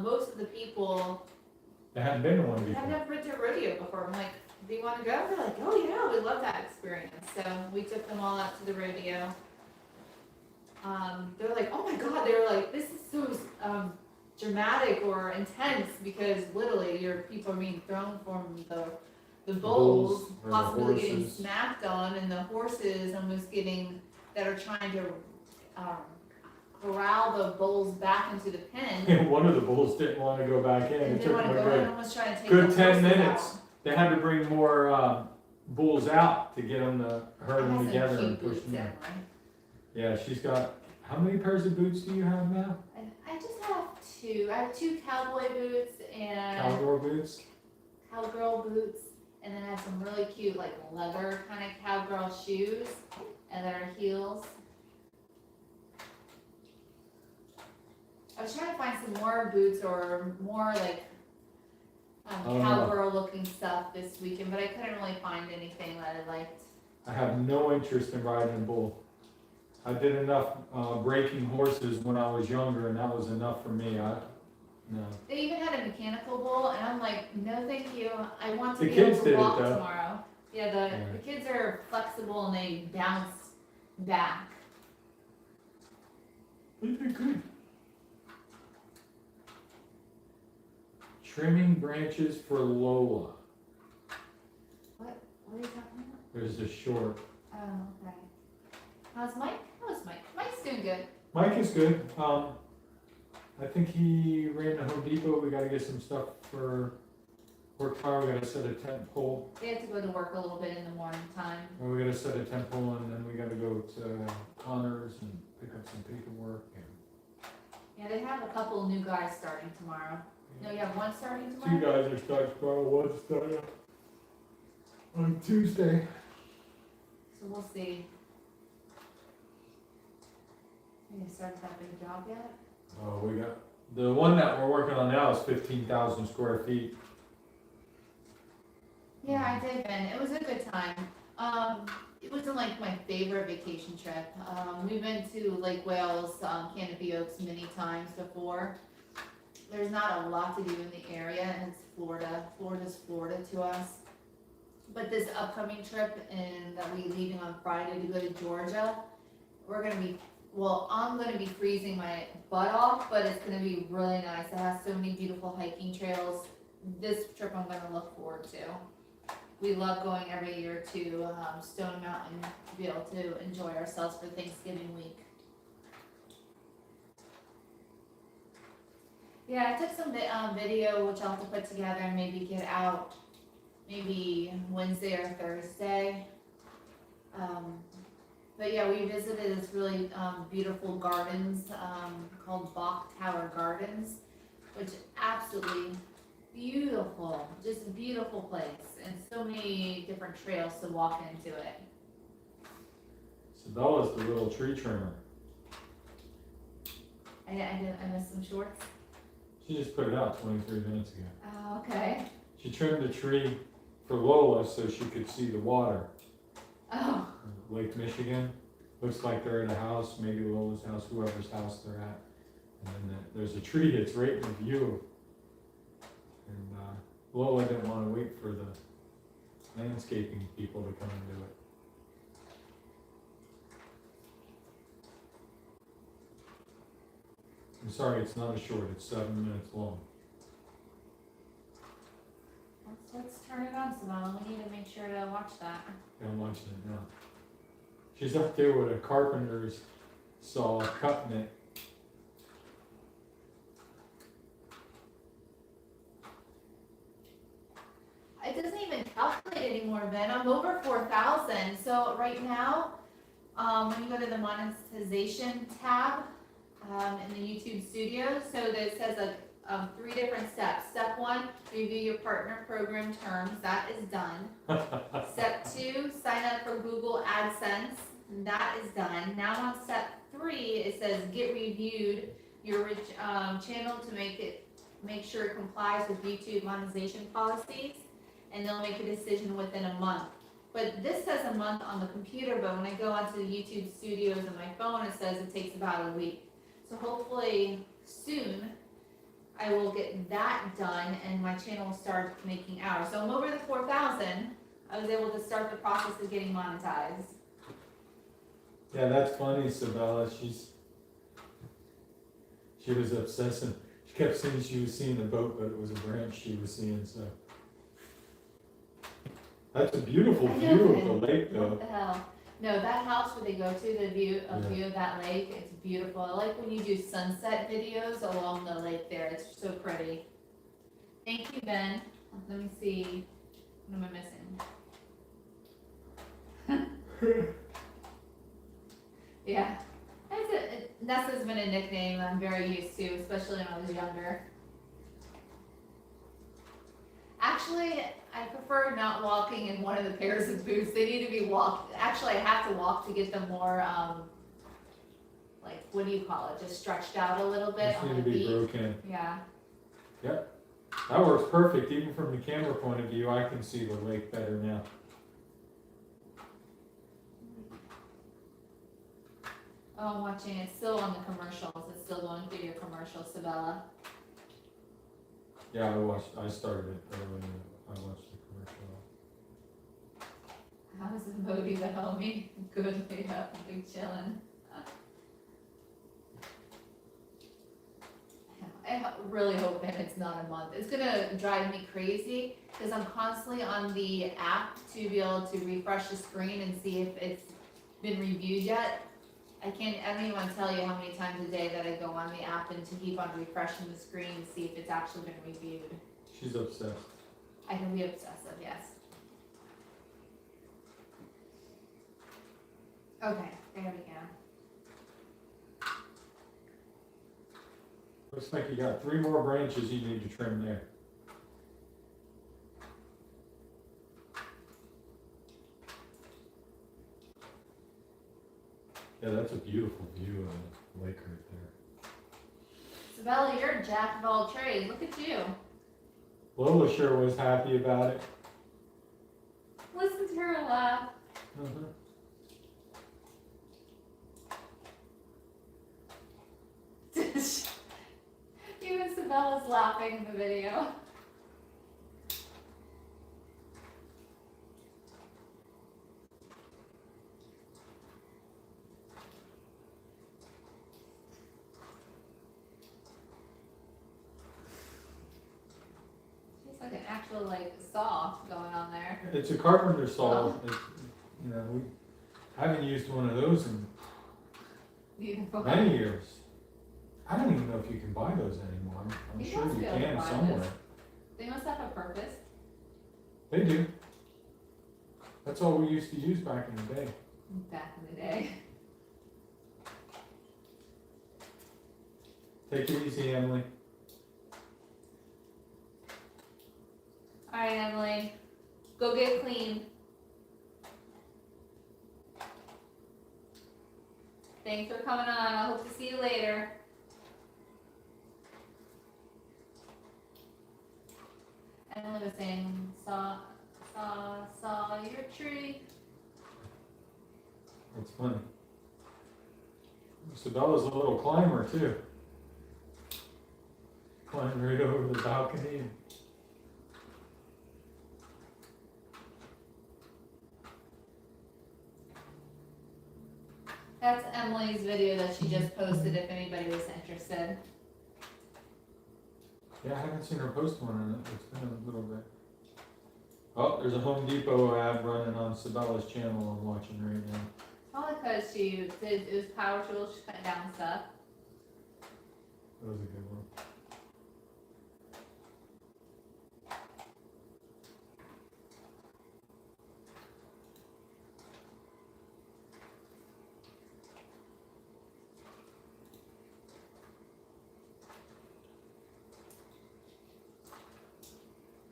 Most of the people They hadn't been to one have before. never been to a rodeo before. I'm like, do you want to go? They're like, oh yeah, we love that experience. So we took them all out to the rodeo. They're like, oh my god, they were like, this is so dramatic or intense because literally your people are being thrown from the bulls, or the possibly getting horses. smacked on, and the horses almost getting, that are trying to corral the bulls back into the pen. And one of the bulls didn't want to go back in. And It they took want them to a go in, good, almost trying to take good the 10 horses minutes. out. They had to bring more bulls out to get them to herd I them have together some and cute push boots them in, in. right? Yeah, she's got, how many pairs of boots do you have now? I just have two. I have two cowboy boots and Cowgirl boots? cowgirl boots, and then I have some really cute like leather kind of cowgirl shoes, and then heels. I was trying to find some more boots or more like cowgirl looking stuff this weekend, but I couldn't really find anything that I liked. I have no interest in riding a bull. I did enough breaking horses when I was younger, and that was enough for me. No. They even had a mechanical bull, and I'm like, no thank you, I want to The be able kids to did it, walk though. tomorrow. Yeah, the kids are flexible and they bounce back. They did good. Trimming branches for Lola. What are you talking about? There's a short. Oh, okay. How's Mike? How's Mike? Mike's doing good. Mike is good. I think he ran to Home Depot. We gotta get some stuff for work tomorrow. We gotta set a tent pole. They have to go to work a little bit in the morning time. And we gotta set a tent pole, and then we gotta go to Connors and pick up some paperwork. And Yeah, they have a couple new guys starting tomorrow. No, you have one starting two tomorrow? guys are starting tomorrow. One's starting on Tuesday. So we'll see. Have you started that big job yet? Oh, we got, the one that we're working on now is 15,000 square feet. Yeah, I did, Ben. It was a good time. It wasn't like my favorite vacation trip. We went to Lake Wales, Canopy Oaks many times before. There's not a lot to do in the area, and it's Florida. Florida's Florida to us. But this upcoming trip, and that we're leaving on Friday to go to Georgia, we're gonna be, well, I'm gonna be freezing my butt off, but it's gonna be really nice. It has so many beautiful hiking trails. This trip I'm gonna look forward to. We love going every year to Stone Mountain to be able to enjoy ourselves for Thanksgiving week. Yeah, I took some video, which I'll have to put together and maybe get out maybe Wednesday or Thursday. But yeah, we visited this really beautiful gardens called Bach Tower Gardens, which absolutely beautiful, just a beautiful place, and so many different trails to walk into it. Sabella's the little tree trimmer. I missed some shorts. She just put it out 23 minutes ago. Oh, okay. She trimmed a tree for Lola so she could see the water. Oh, Lake Michigan. Looks like they're at a house, maybe Lola's house, whoever's house they're at. And then there's a tree that's right in the view. And Lola didn't want to wait for the landscaping people to come and do it. I'm sorry, it's not a short, it's 7 minutes long. let's turn it on, Simone. We need to make sure to watch that. Yeah, I'm watching it now. She's up there with a carpenter's saw cutting it. It doesn't even calculate anymore, Ben. I'm over 4,000. So right now, when you go to the monetization tab in the YouTube studio, so that it says 3 different steps. Step 1, review your partner program terms. That is done. Step 2, sign up for Google AdSense. And that is done. Now on step 3, it says get reviewed your channel to make sure it complies with YouTube monetization policies, and they'll make a decision within a month. But this says a month on the computer, but when I go onto the YouTube studios on my phone, it says it takes about a week. So hopefully soon I will get that done and my channel will start making hours. So I'm over the 4,000. I was able to start the process of getting monetized. Yeah, that's funny, Sabella. She was obsessive. She kept saying she was seeing a boat, but it was a branch she was seeing, so. That's a beautiful view of the lake, though. What the hell? No, that house where they go to, the view of that lake, it's beautiful. I like when you do sunset videos along the lake there. It's so pretty. Thank you, Ben. Let me see. What am I missing? Yeah. Nessa's been a nickname I'm very used to, especially when I was younger. Actually, I prefer not walking in one of the pairs of boots. They need to be walked. Actually, I have to walk to get them more, like, what do you call it? Just stretched out a little bit Just on need the to be feet. broken. Yeah. Yep. That works perfect. Even from the camera point of view, I can see the lake better now. Oh, I'm watching. It's still on the commercials. It's still going through your commercials, Sabella. Yeah, I started it earlier. I watched the commercial. How's the Modi the homie? Good, yeah, big chillin'. I really hope that it's not a month. It's gonna drive me crazy because I'm constantly on the app to be able to refresh the screen and see if it's been reviewed yet. I don't even want to tell you how many times a day that I go on the app and to keep on refreshing the screen to see if it's actually been reviewed. She's obsessed. I can be obsessive, yes. Okay, there we go. Looks like you got 3 more branches you need to trim there. Yeah, that's a beautiful view of the lake right there. Sabella, you're a jack of all trades. Look at you. Lola sure was happy about it. Listen to her laugh. Even Sabella's laughing in the video. She's like an actual saw going on there. It's a carpenter saw. It's, we haven't used one of those in Beautiful. many years. I don't even know if you can buy those anymore. I'm You sure must you be able to can buy somewhere. those. They must have a purpose. They do. That's all we used to use back in the day. Back in the day. Take it easy, Emily. Alright, Emily. Go get clean. Thanks for coming on. I hope to see you later. Emily was saying, saw your tree. That's funny. Sabella's a little climber too. Climbed right over the balcony. That's Emily's video that she just posted if anybody was interested. Yeah, I haven't seen her post one in it. It's been a little bit. Oh, there's a Home Depot ad running on Sabella's channel I'm watching right now. Probably because it was power tools, she cut down stuff. That was a good one.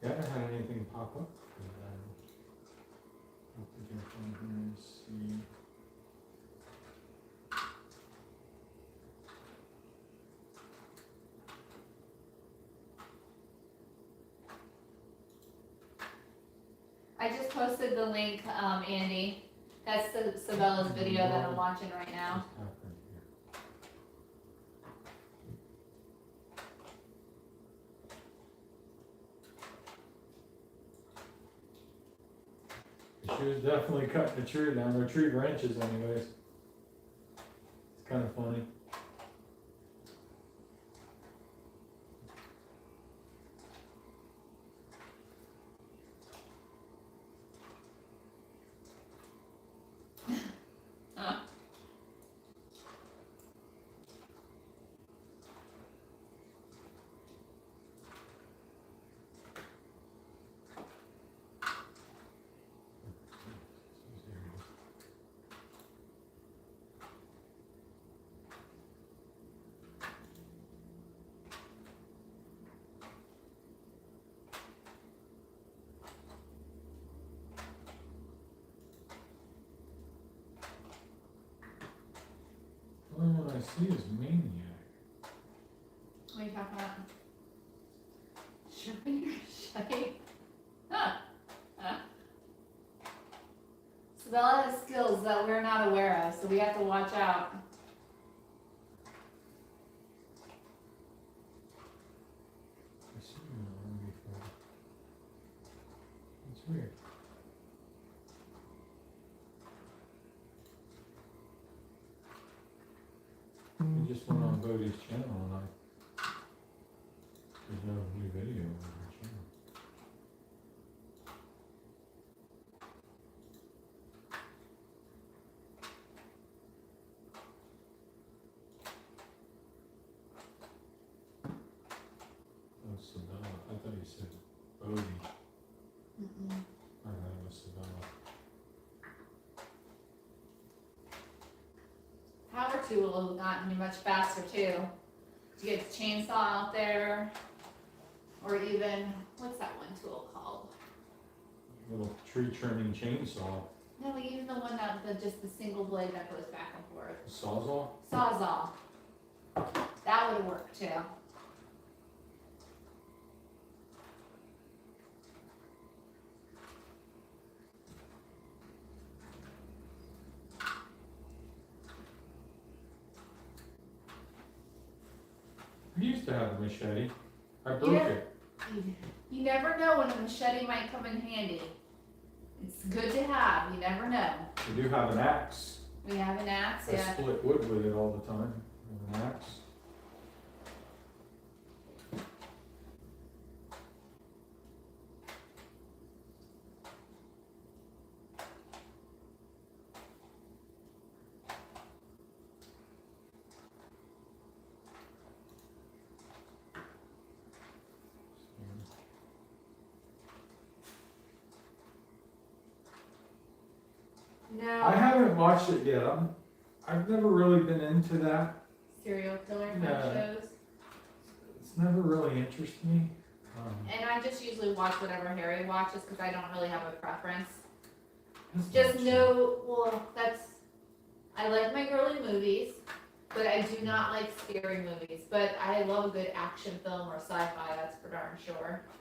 Yeah, I haven't had anything pop up. I'll have to jump on here and see. just posted the link, Andy. That's Sabella's video that I'm watching right now. What's happening here? She was definitely cutting the tree down, or tree branches anyways. It's kind of funny. The only one I see is Maniac. What are you talking about? Sharpen your shite. Sabella has skills that we're not aware of, so we have to watch out. I've seen that one before. It's weird. We just went on Bodie's channel and there's no new video on her channel. Oh, Sabella. I thought you said Bodie. I thought it was Sabella. Power tool will not be much faster too. To get the chainsaw out there, or even, what's that one tool called? Little tree trimming chainsaw. No, even the one just the single blade that goes back and forth. Sawzall? Sawzall. That would work too. I used to have a machete. I broke Yeah. it. You never know when a machete might come in handy. It's good to have, you never know. I do have an axe. We have an axe, I yeah. split wood with it all the time. I have an axe. No. I haven't watched it yet. I've never really been into that. Serial killer kind Yeah. of shows. It's never really interested me. And I just usually watch whatever Harry watches because I don't really have a preference. That's Just not know, well, I like my girly movies, but I do not like scary movies. But I love a good action film or sci-fi, that's for darn sure. true.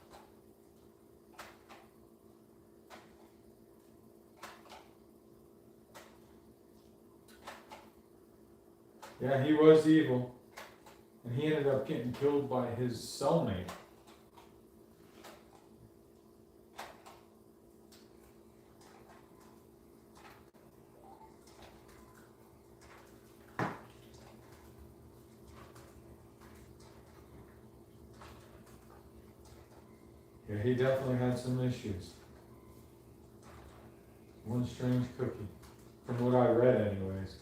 Yeah, he was evil. And he ended up getting killed by his cellmate. Yeah, he definitely had some issues. One strange cookie, from what I read anyways.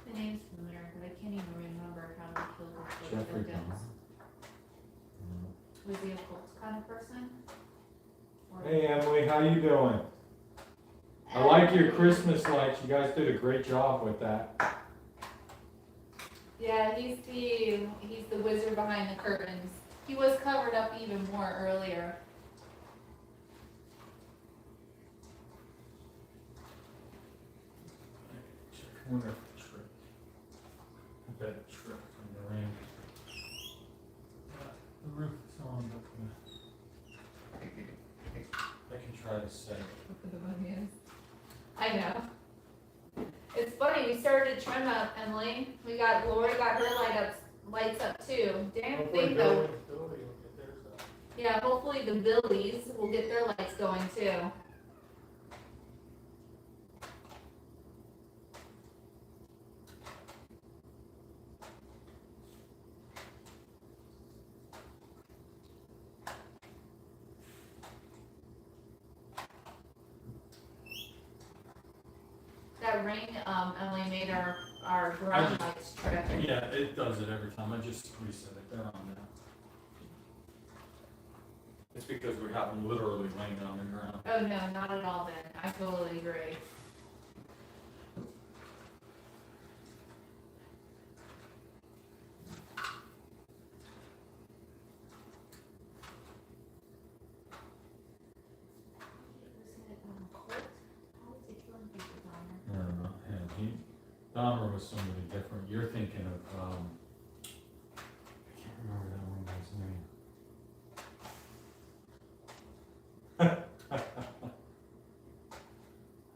The name's familiar, but I can't even remember how he killed his Jeffrey victims. Dahmer. Was he a cult kind of person? Or- Hey Emily, how you doing? I like your Christmas lights. You guys did a great job with that. Yeah, he's the wizard behind the curtains. He was covered up even more earlier. wonder if it tripped. I bet it tripped from the rain. The roof is on, but I can try to set it. Look at the one is. I know. It's funny, we started to trim up, Emily. Lori got her lights up too. Damn thing though. Yeah, hopefully the Billies will get their lights going too. That rain, Emily made our ground lights trip. Yeah, it does it every time. I just reset it. They're on now. It's because we have them literally laying on the ground. Oh, no, not at all then. I totally agree. I don't know. Yeah, Dahmer was somebody different. You're thinking of, I can't remember that one guy's name.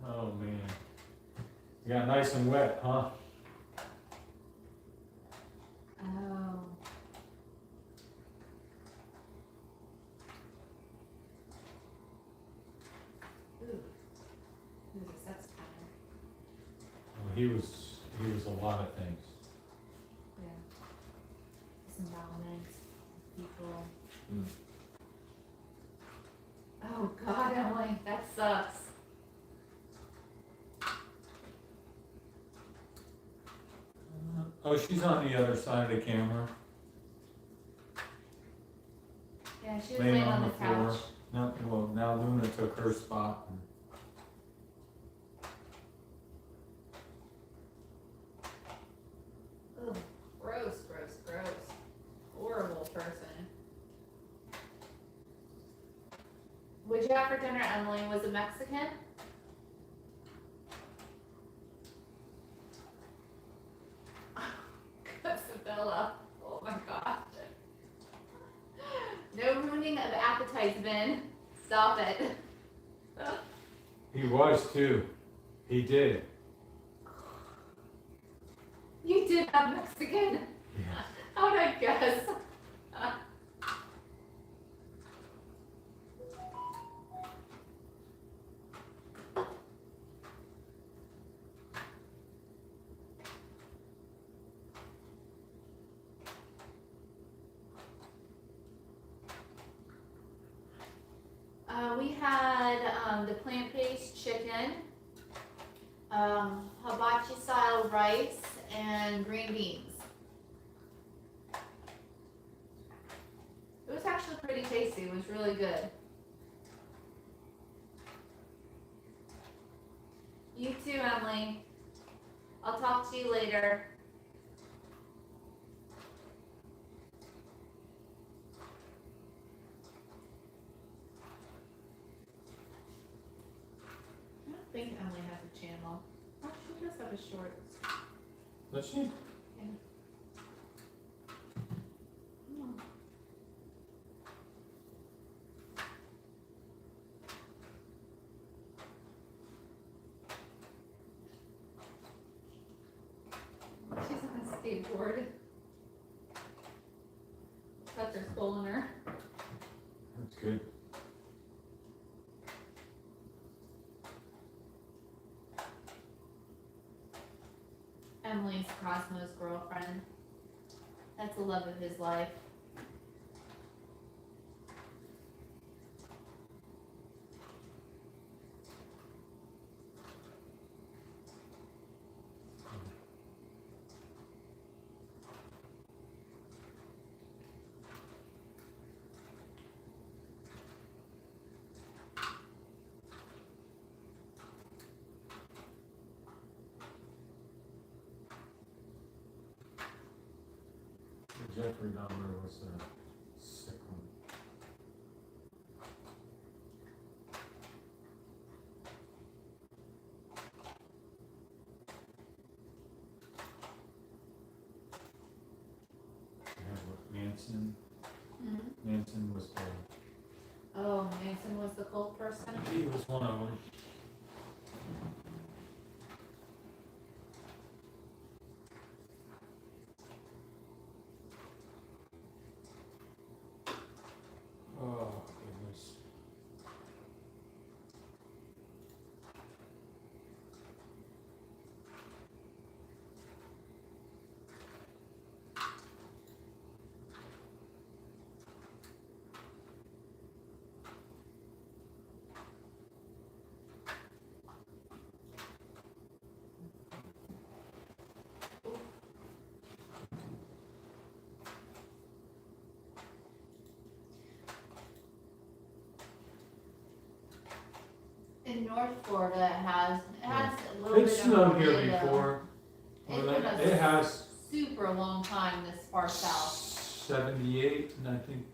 Oh, man. You got nice and wet, huh? Oh. Ooh. Ooh, that's kind Well, he was a lot of things. yeah. Disembowelment, people. Mm. Oh, God, Emily, that sucks. Oh, she's on the other side of the camera, Yeah, she was laying laying on on the the floor. couch. Now Luna took her spot. Ugh, gross, gross, gross. Horrible person. What'd you have for dinner, Emily? Was it Mexican? Isabella. Oh my gosh. No ruining of appetites, Ben. Stop it. He was too. He did. You did have Mexican. Yeah. How'd I guess? We had the plant-based chicken, hibachi style rice, and green beans. It was actually pretty tasty. It was really good. You too, Emily. I'll talk to you later. I don't think Emily has a channel. Oh, she does have a short. Does she? Hmm. She's on a skateboard. Got their skull in her. That's good. Emily's Cosmo's girlfriend. That's the love of his life. Jeffrey Dahmer was a sick one. was the cold person? He was one of them. Oh, goodness. In North Florida, it has a little It bit of snowed here tornado. before. It's Well, been a it has super long time this far south. 78, and I think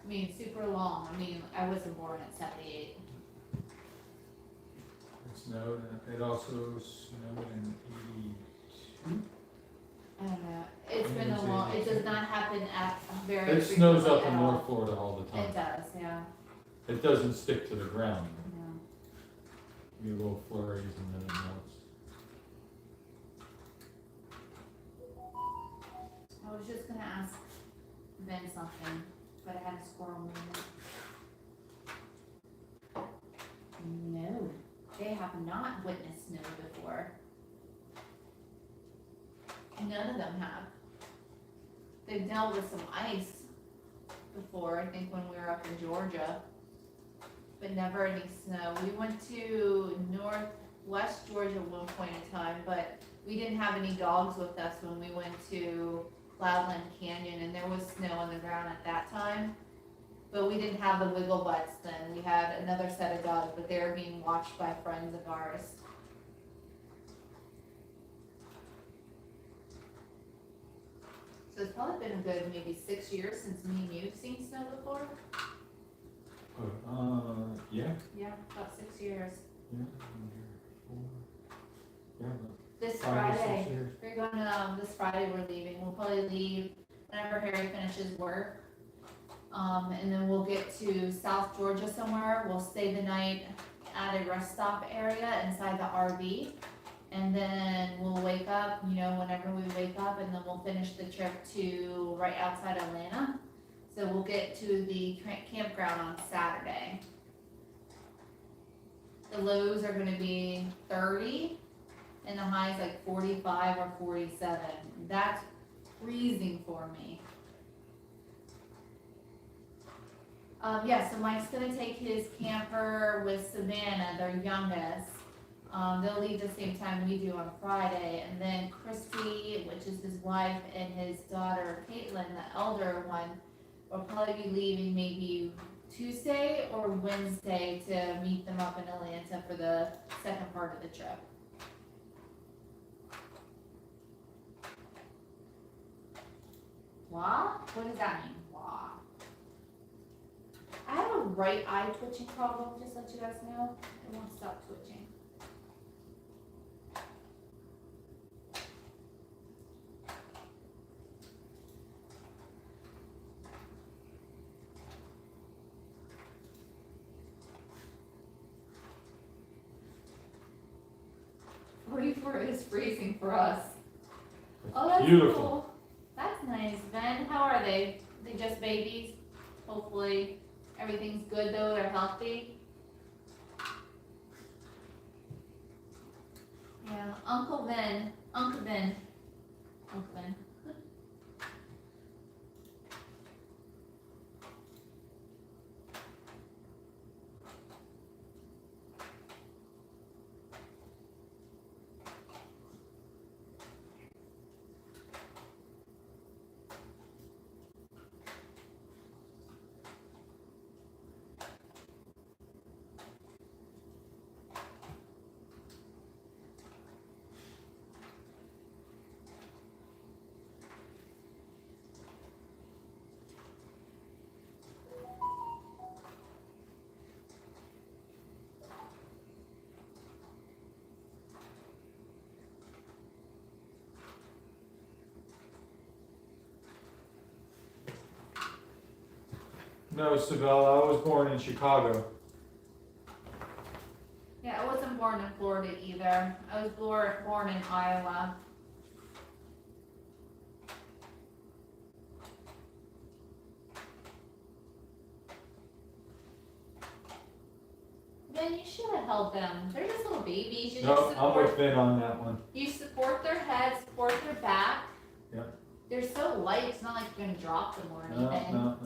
I mean, super long. I mean, I wasn't born at 78. it snowed, and it also snowed in 82. I don't know. It's been a long, it does not happen at very It snows frequently up in at all. North Florida all the It time. does, yeah. It doesn't stick to the ground. Yeah. You get little flurries and then it melts. I was just gonna ask Ben something, but I had a squirrel moment. No, they have not witnessed snow before. None of them have. They've dealt with some ice before, I think when we were up in Georgia, but never any snow. We went to northwest Georgia at one point in time, but we didn't have any dogs with us when we went to Cloudland Canyon, and there was snow on the ground at that time. But we didn't have the Wigglebutts then. We had another set of dogs, but they were being watched by friends of ours. So it's probably been a good maybe 6 years since me and you've seen snow before. Yeah. Yeah, about 6 years. Yeah. 4. Yeah. This 5 or 6 Friday, years. we're going, this Friday we're leaving. We'll probably leave whenever Harry finishes work. And then we'll get to South Georgia somewhere. We'll stay the night at a rest stop area inside the RV. And then we'll wake up, whenever we wake up, and then we'll finish the trip to right outside Atlanta. So we'll get to the campground on Saturday. The lows are gonna be 30, and the highs like 45 or 47. That's freezing for me. Yeah, so Mike's gonna take his camper with Savannah, their youngest. They'll leave the same time we do on Friday, and then Christy, which is his wife, and his daughter Caitlin, the elder one, will probably be leaving maybe Tuesday or Wednesday to meet them up in Atlanta for the second part of the trip. Wah? What does that mean? Wah. I have a right eye twitching problem, just to let you guys know. It won't stop twitching. Is freezing for us. Oh, that's beautiful. cool. That's nice, Ben. How are they? They just babies? Hopefully everything's good though, they're healthy. Yeah, Uncle Ben. No, Sabella, I was born in Chicago. born in Florida either. I was born in Iowa. Then you should have held them. They're just little babies. You No, just I'm support. with Finn on that one. You support their head, support their back. Yep. They're so light. It's not like you're gonna drop them or No, anything. no.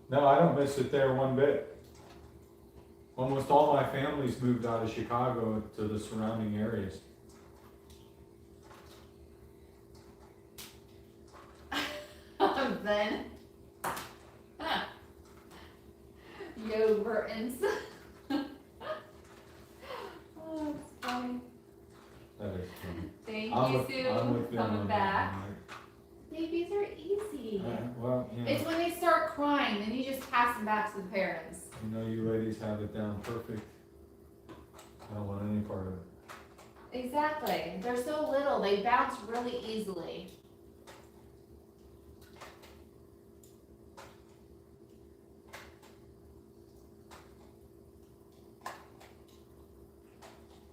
No, I don't miss it there one bit. Almost all my family's moved out of Chicago to the surrounding areas. Then. Yo, Burtons. Oh, it's funny. That is funny. Thank I'm you, with Sue, Finn coming on back. that one. Babies are easy. Well, you It's know, when they start crying, then you just pass them back to the parents. you ladies have it down perfect. I don't want any part of it. Exactly. They're so little, they bounce really easily.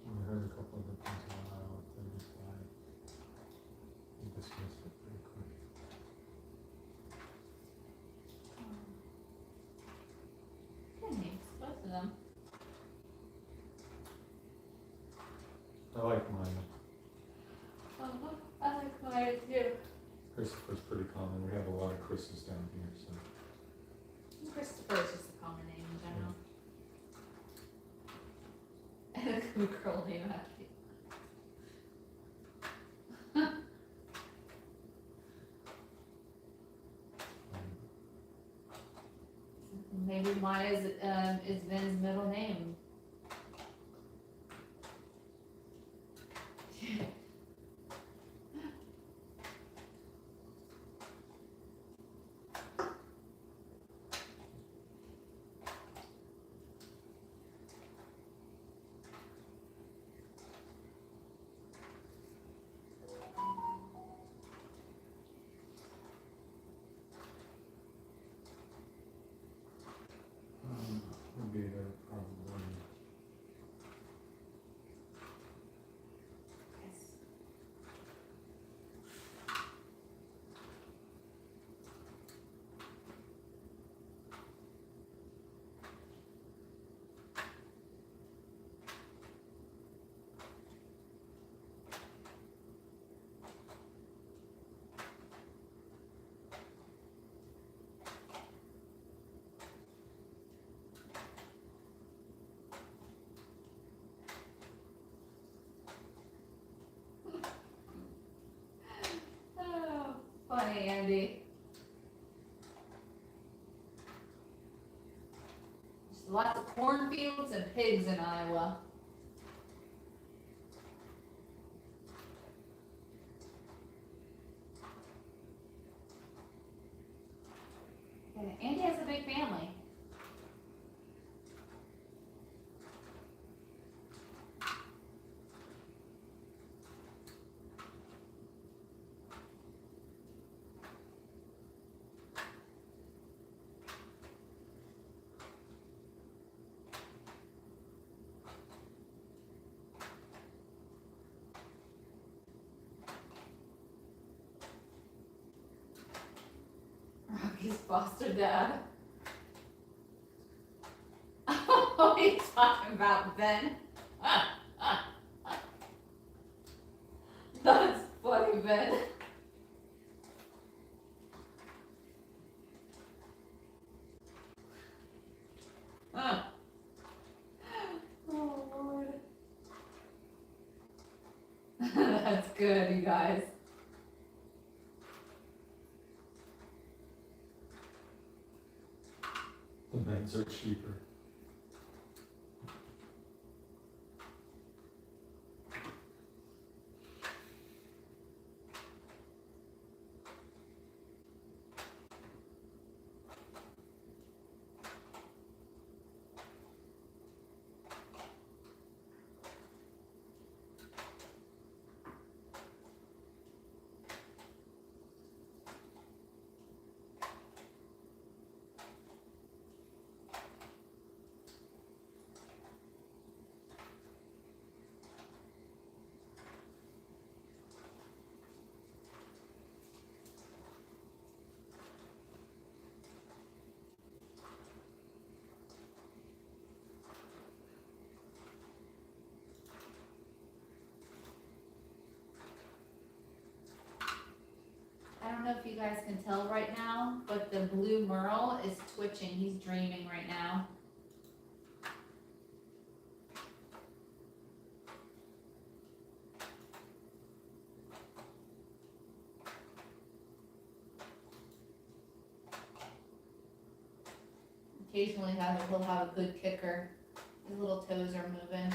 We heard a couple of the things about Iowa, they just died. We dismissed it pretty quick. Thanks, both of them. I like mine. I like mine too. Christopher's pretty common. We have a lot of Chris's down here, so. Christopher's just a common name in general. And a cool girl name after you. Maybe mine is Vin's middle name. We'll be there probably. Oh, funny, Andy. There's lots of cornfields and pigs in Iowa. Okay, Andy has a big family. Rocky's foster dad. What are you talking about, Ben? That's funny, Ben. Oh, Lord. That's good, you guys. The beds are cheaper. guys can tell right now, but the blue merle is twitching. He's dreaming right now. Occasionally he'll have a good kicker. His little toes are moving.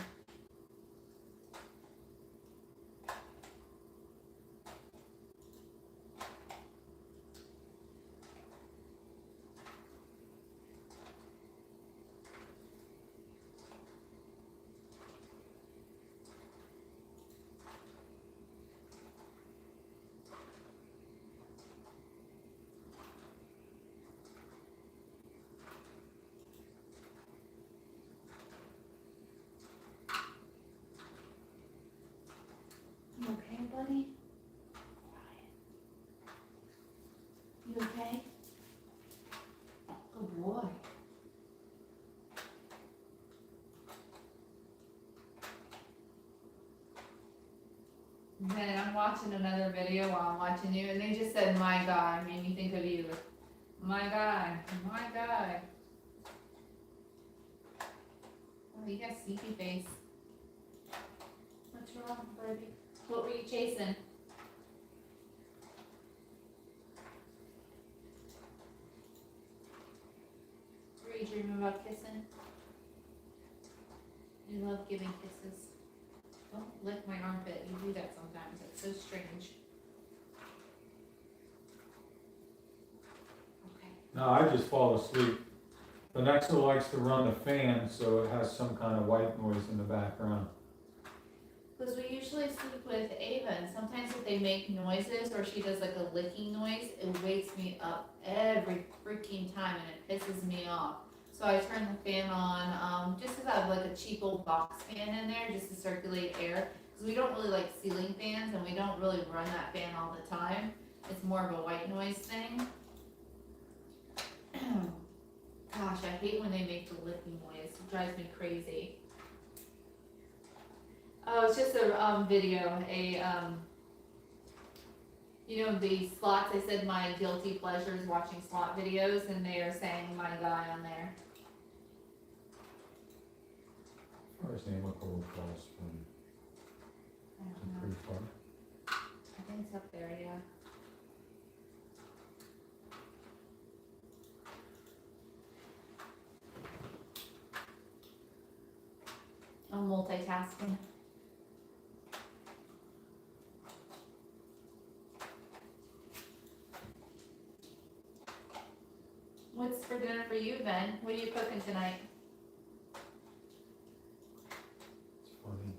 You okay, buddy? You okay? Good boy. Then I'm watching another video while I'm watching you, and they just said, "My guy," made me think of you. My guy, my guy. Oh, you got a sleepy face. What's wrong, baby? What were you chasing? Were you dreaming about kissing? You love giving kisses. Don't lick my armpit. You do that sometimes. It's so strange. Okay. No, I just fall asleep. Alexa likes to run the fan, so it has some kind of white noise in the background. Because we usually sleep with Ava, and sometimes if they make noises or she does like a licking noise, it wakes me up every freaking time and it pisses me off. So I turn the fan on, just because I have like a cheap old box fan in there just to circulate air. Because we don't really like ceiling fans and we don't really run that fan all the time. It's more of a white noise thing. Gosh, I hate when they make the licking noise. It drives me crazy. Oh, it's just a video, you know, the slots, I said my guilty pleasures watching slot videos, and they are saying my guy on there. Where's name of Gold Cross from? I don't know. Pretty far. I think it's up there, yeah. I'm multitasking. What's for dinner for you, Ben? What are you cooking tonight? It's funny.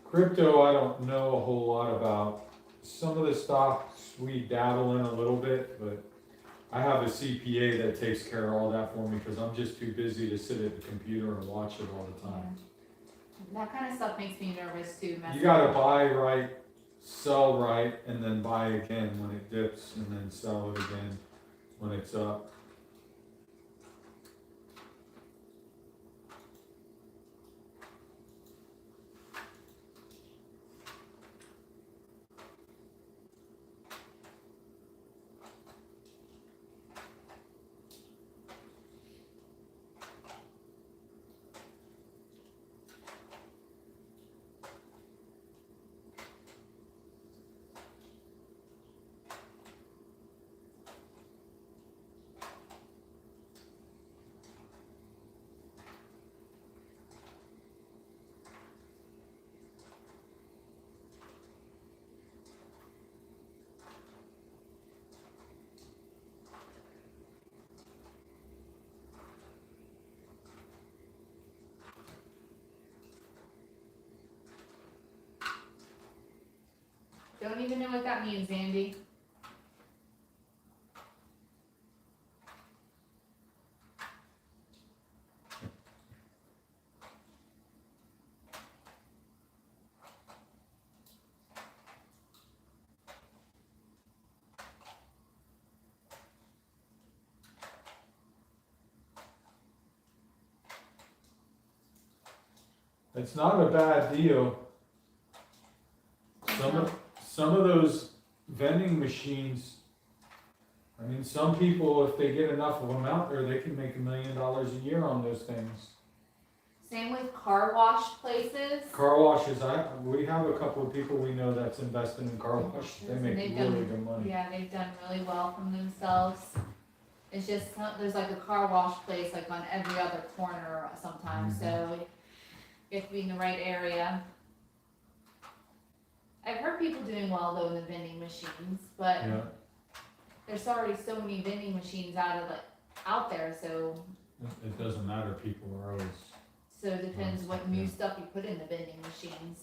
Crypto, I don't know a whole lot about. Some of the stocks we dabble in a little bit, but I have a CPA that takes care of all that for me because I'm just too busy to sit at the computer and watch it all the time. That kind of stuff makes me nervous too. You gotta buy right, sell right, and then buy again when it dips, and then sell it again when it's up. Don't even know what that means, Andy. It's not a bad deal. Some of those vending machines, I mean, some people, if they get enough of them out there, they can make $1 million a year on those things. Same with car wash places. Car washes, we have a couple of people we know that's invested in car washes, they make They've really done- good money. Yeah, they've done really well from themselves. It's just, there's like a car wash place like on every other corner sometimes, so you have to be in the right area. I've heard people doing well though in the vending machines, but Yeah, there's already so many vending machines out there, so it doesn't matter, people are always. it depends what new stuff you put in the vending machines.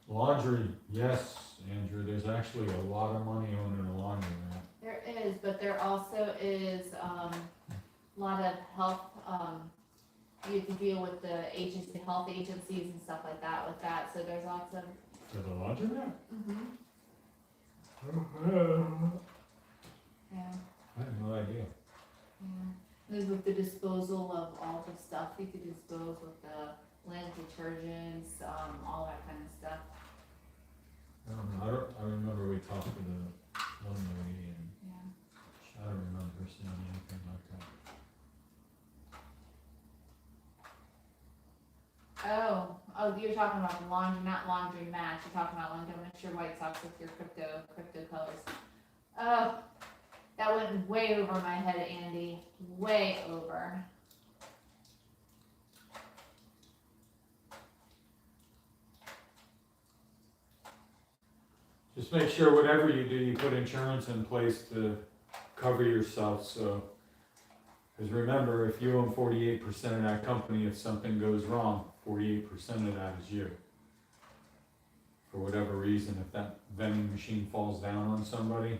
Laundry, yes, Andrew, there's actually a lot of money owning a laundromat. There is, but there also is a lot of health, you have to deal with the health agencies and stuff like that with that, so there's lots of. For the laundromat? Yeah, I have no idea. yeah. There's with the disposal of all the stuff you could dispose with the lint detergents, all that kind of stuff. I don't know, I remember we talked to the one lady and Yeah. I don't remember her saying anything like that. Oh, you're talking about the laundry, not laundry match. You're talking about laundry. Mix your White Sox with your crypto colors. Oh, that went way over my head, Andy. Way over. Just make sure whatever you do, you put insurance in place to cover yourself, so. Cause remember, if you own 48% of that company, if something goes wrong, 48% of that is you. For whatever reason, if that vending machine falls down on somebody.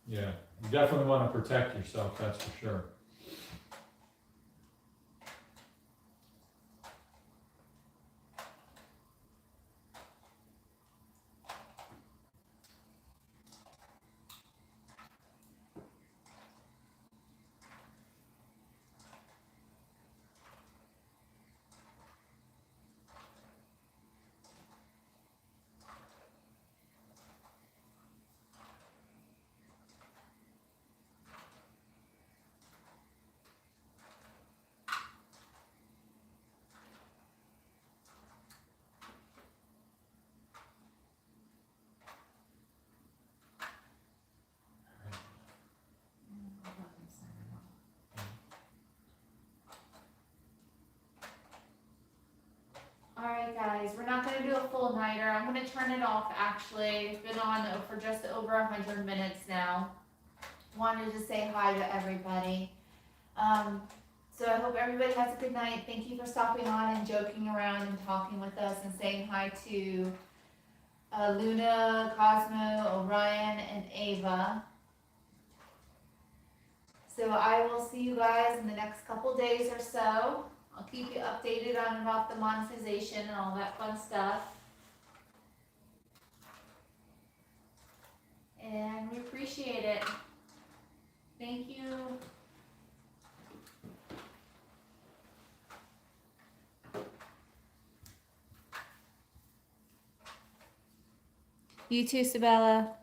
Yeah, you definitely wanna protect yourself, that's for sure. Alright guys, we're not gonna do a full nighter. I'm gonna turn it off actually. It's been on for just over 100 minutes now. Wanted to say hi to everybody. So I hope everybody has a good night. Thank you for stopping on and joking around and talking with us and saying hi to Luna, Cosmo, Orion, and Ava. So I will see you guys in the next couple days or so. I'll keep you updated on about the monetization and all that fun stuff. And we appreciate it. Thank you. You too, Sabella.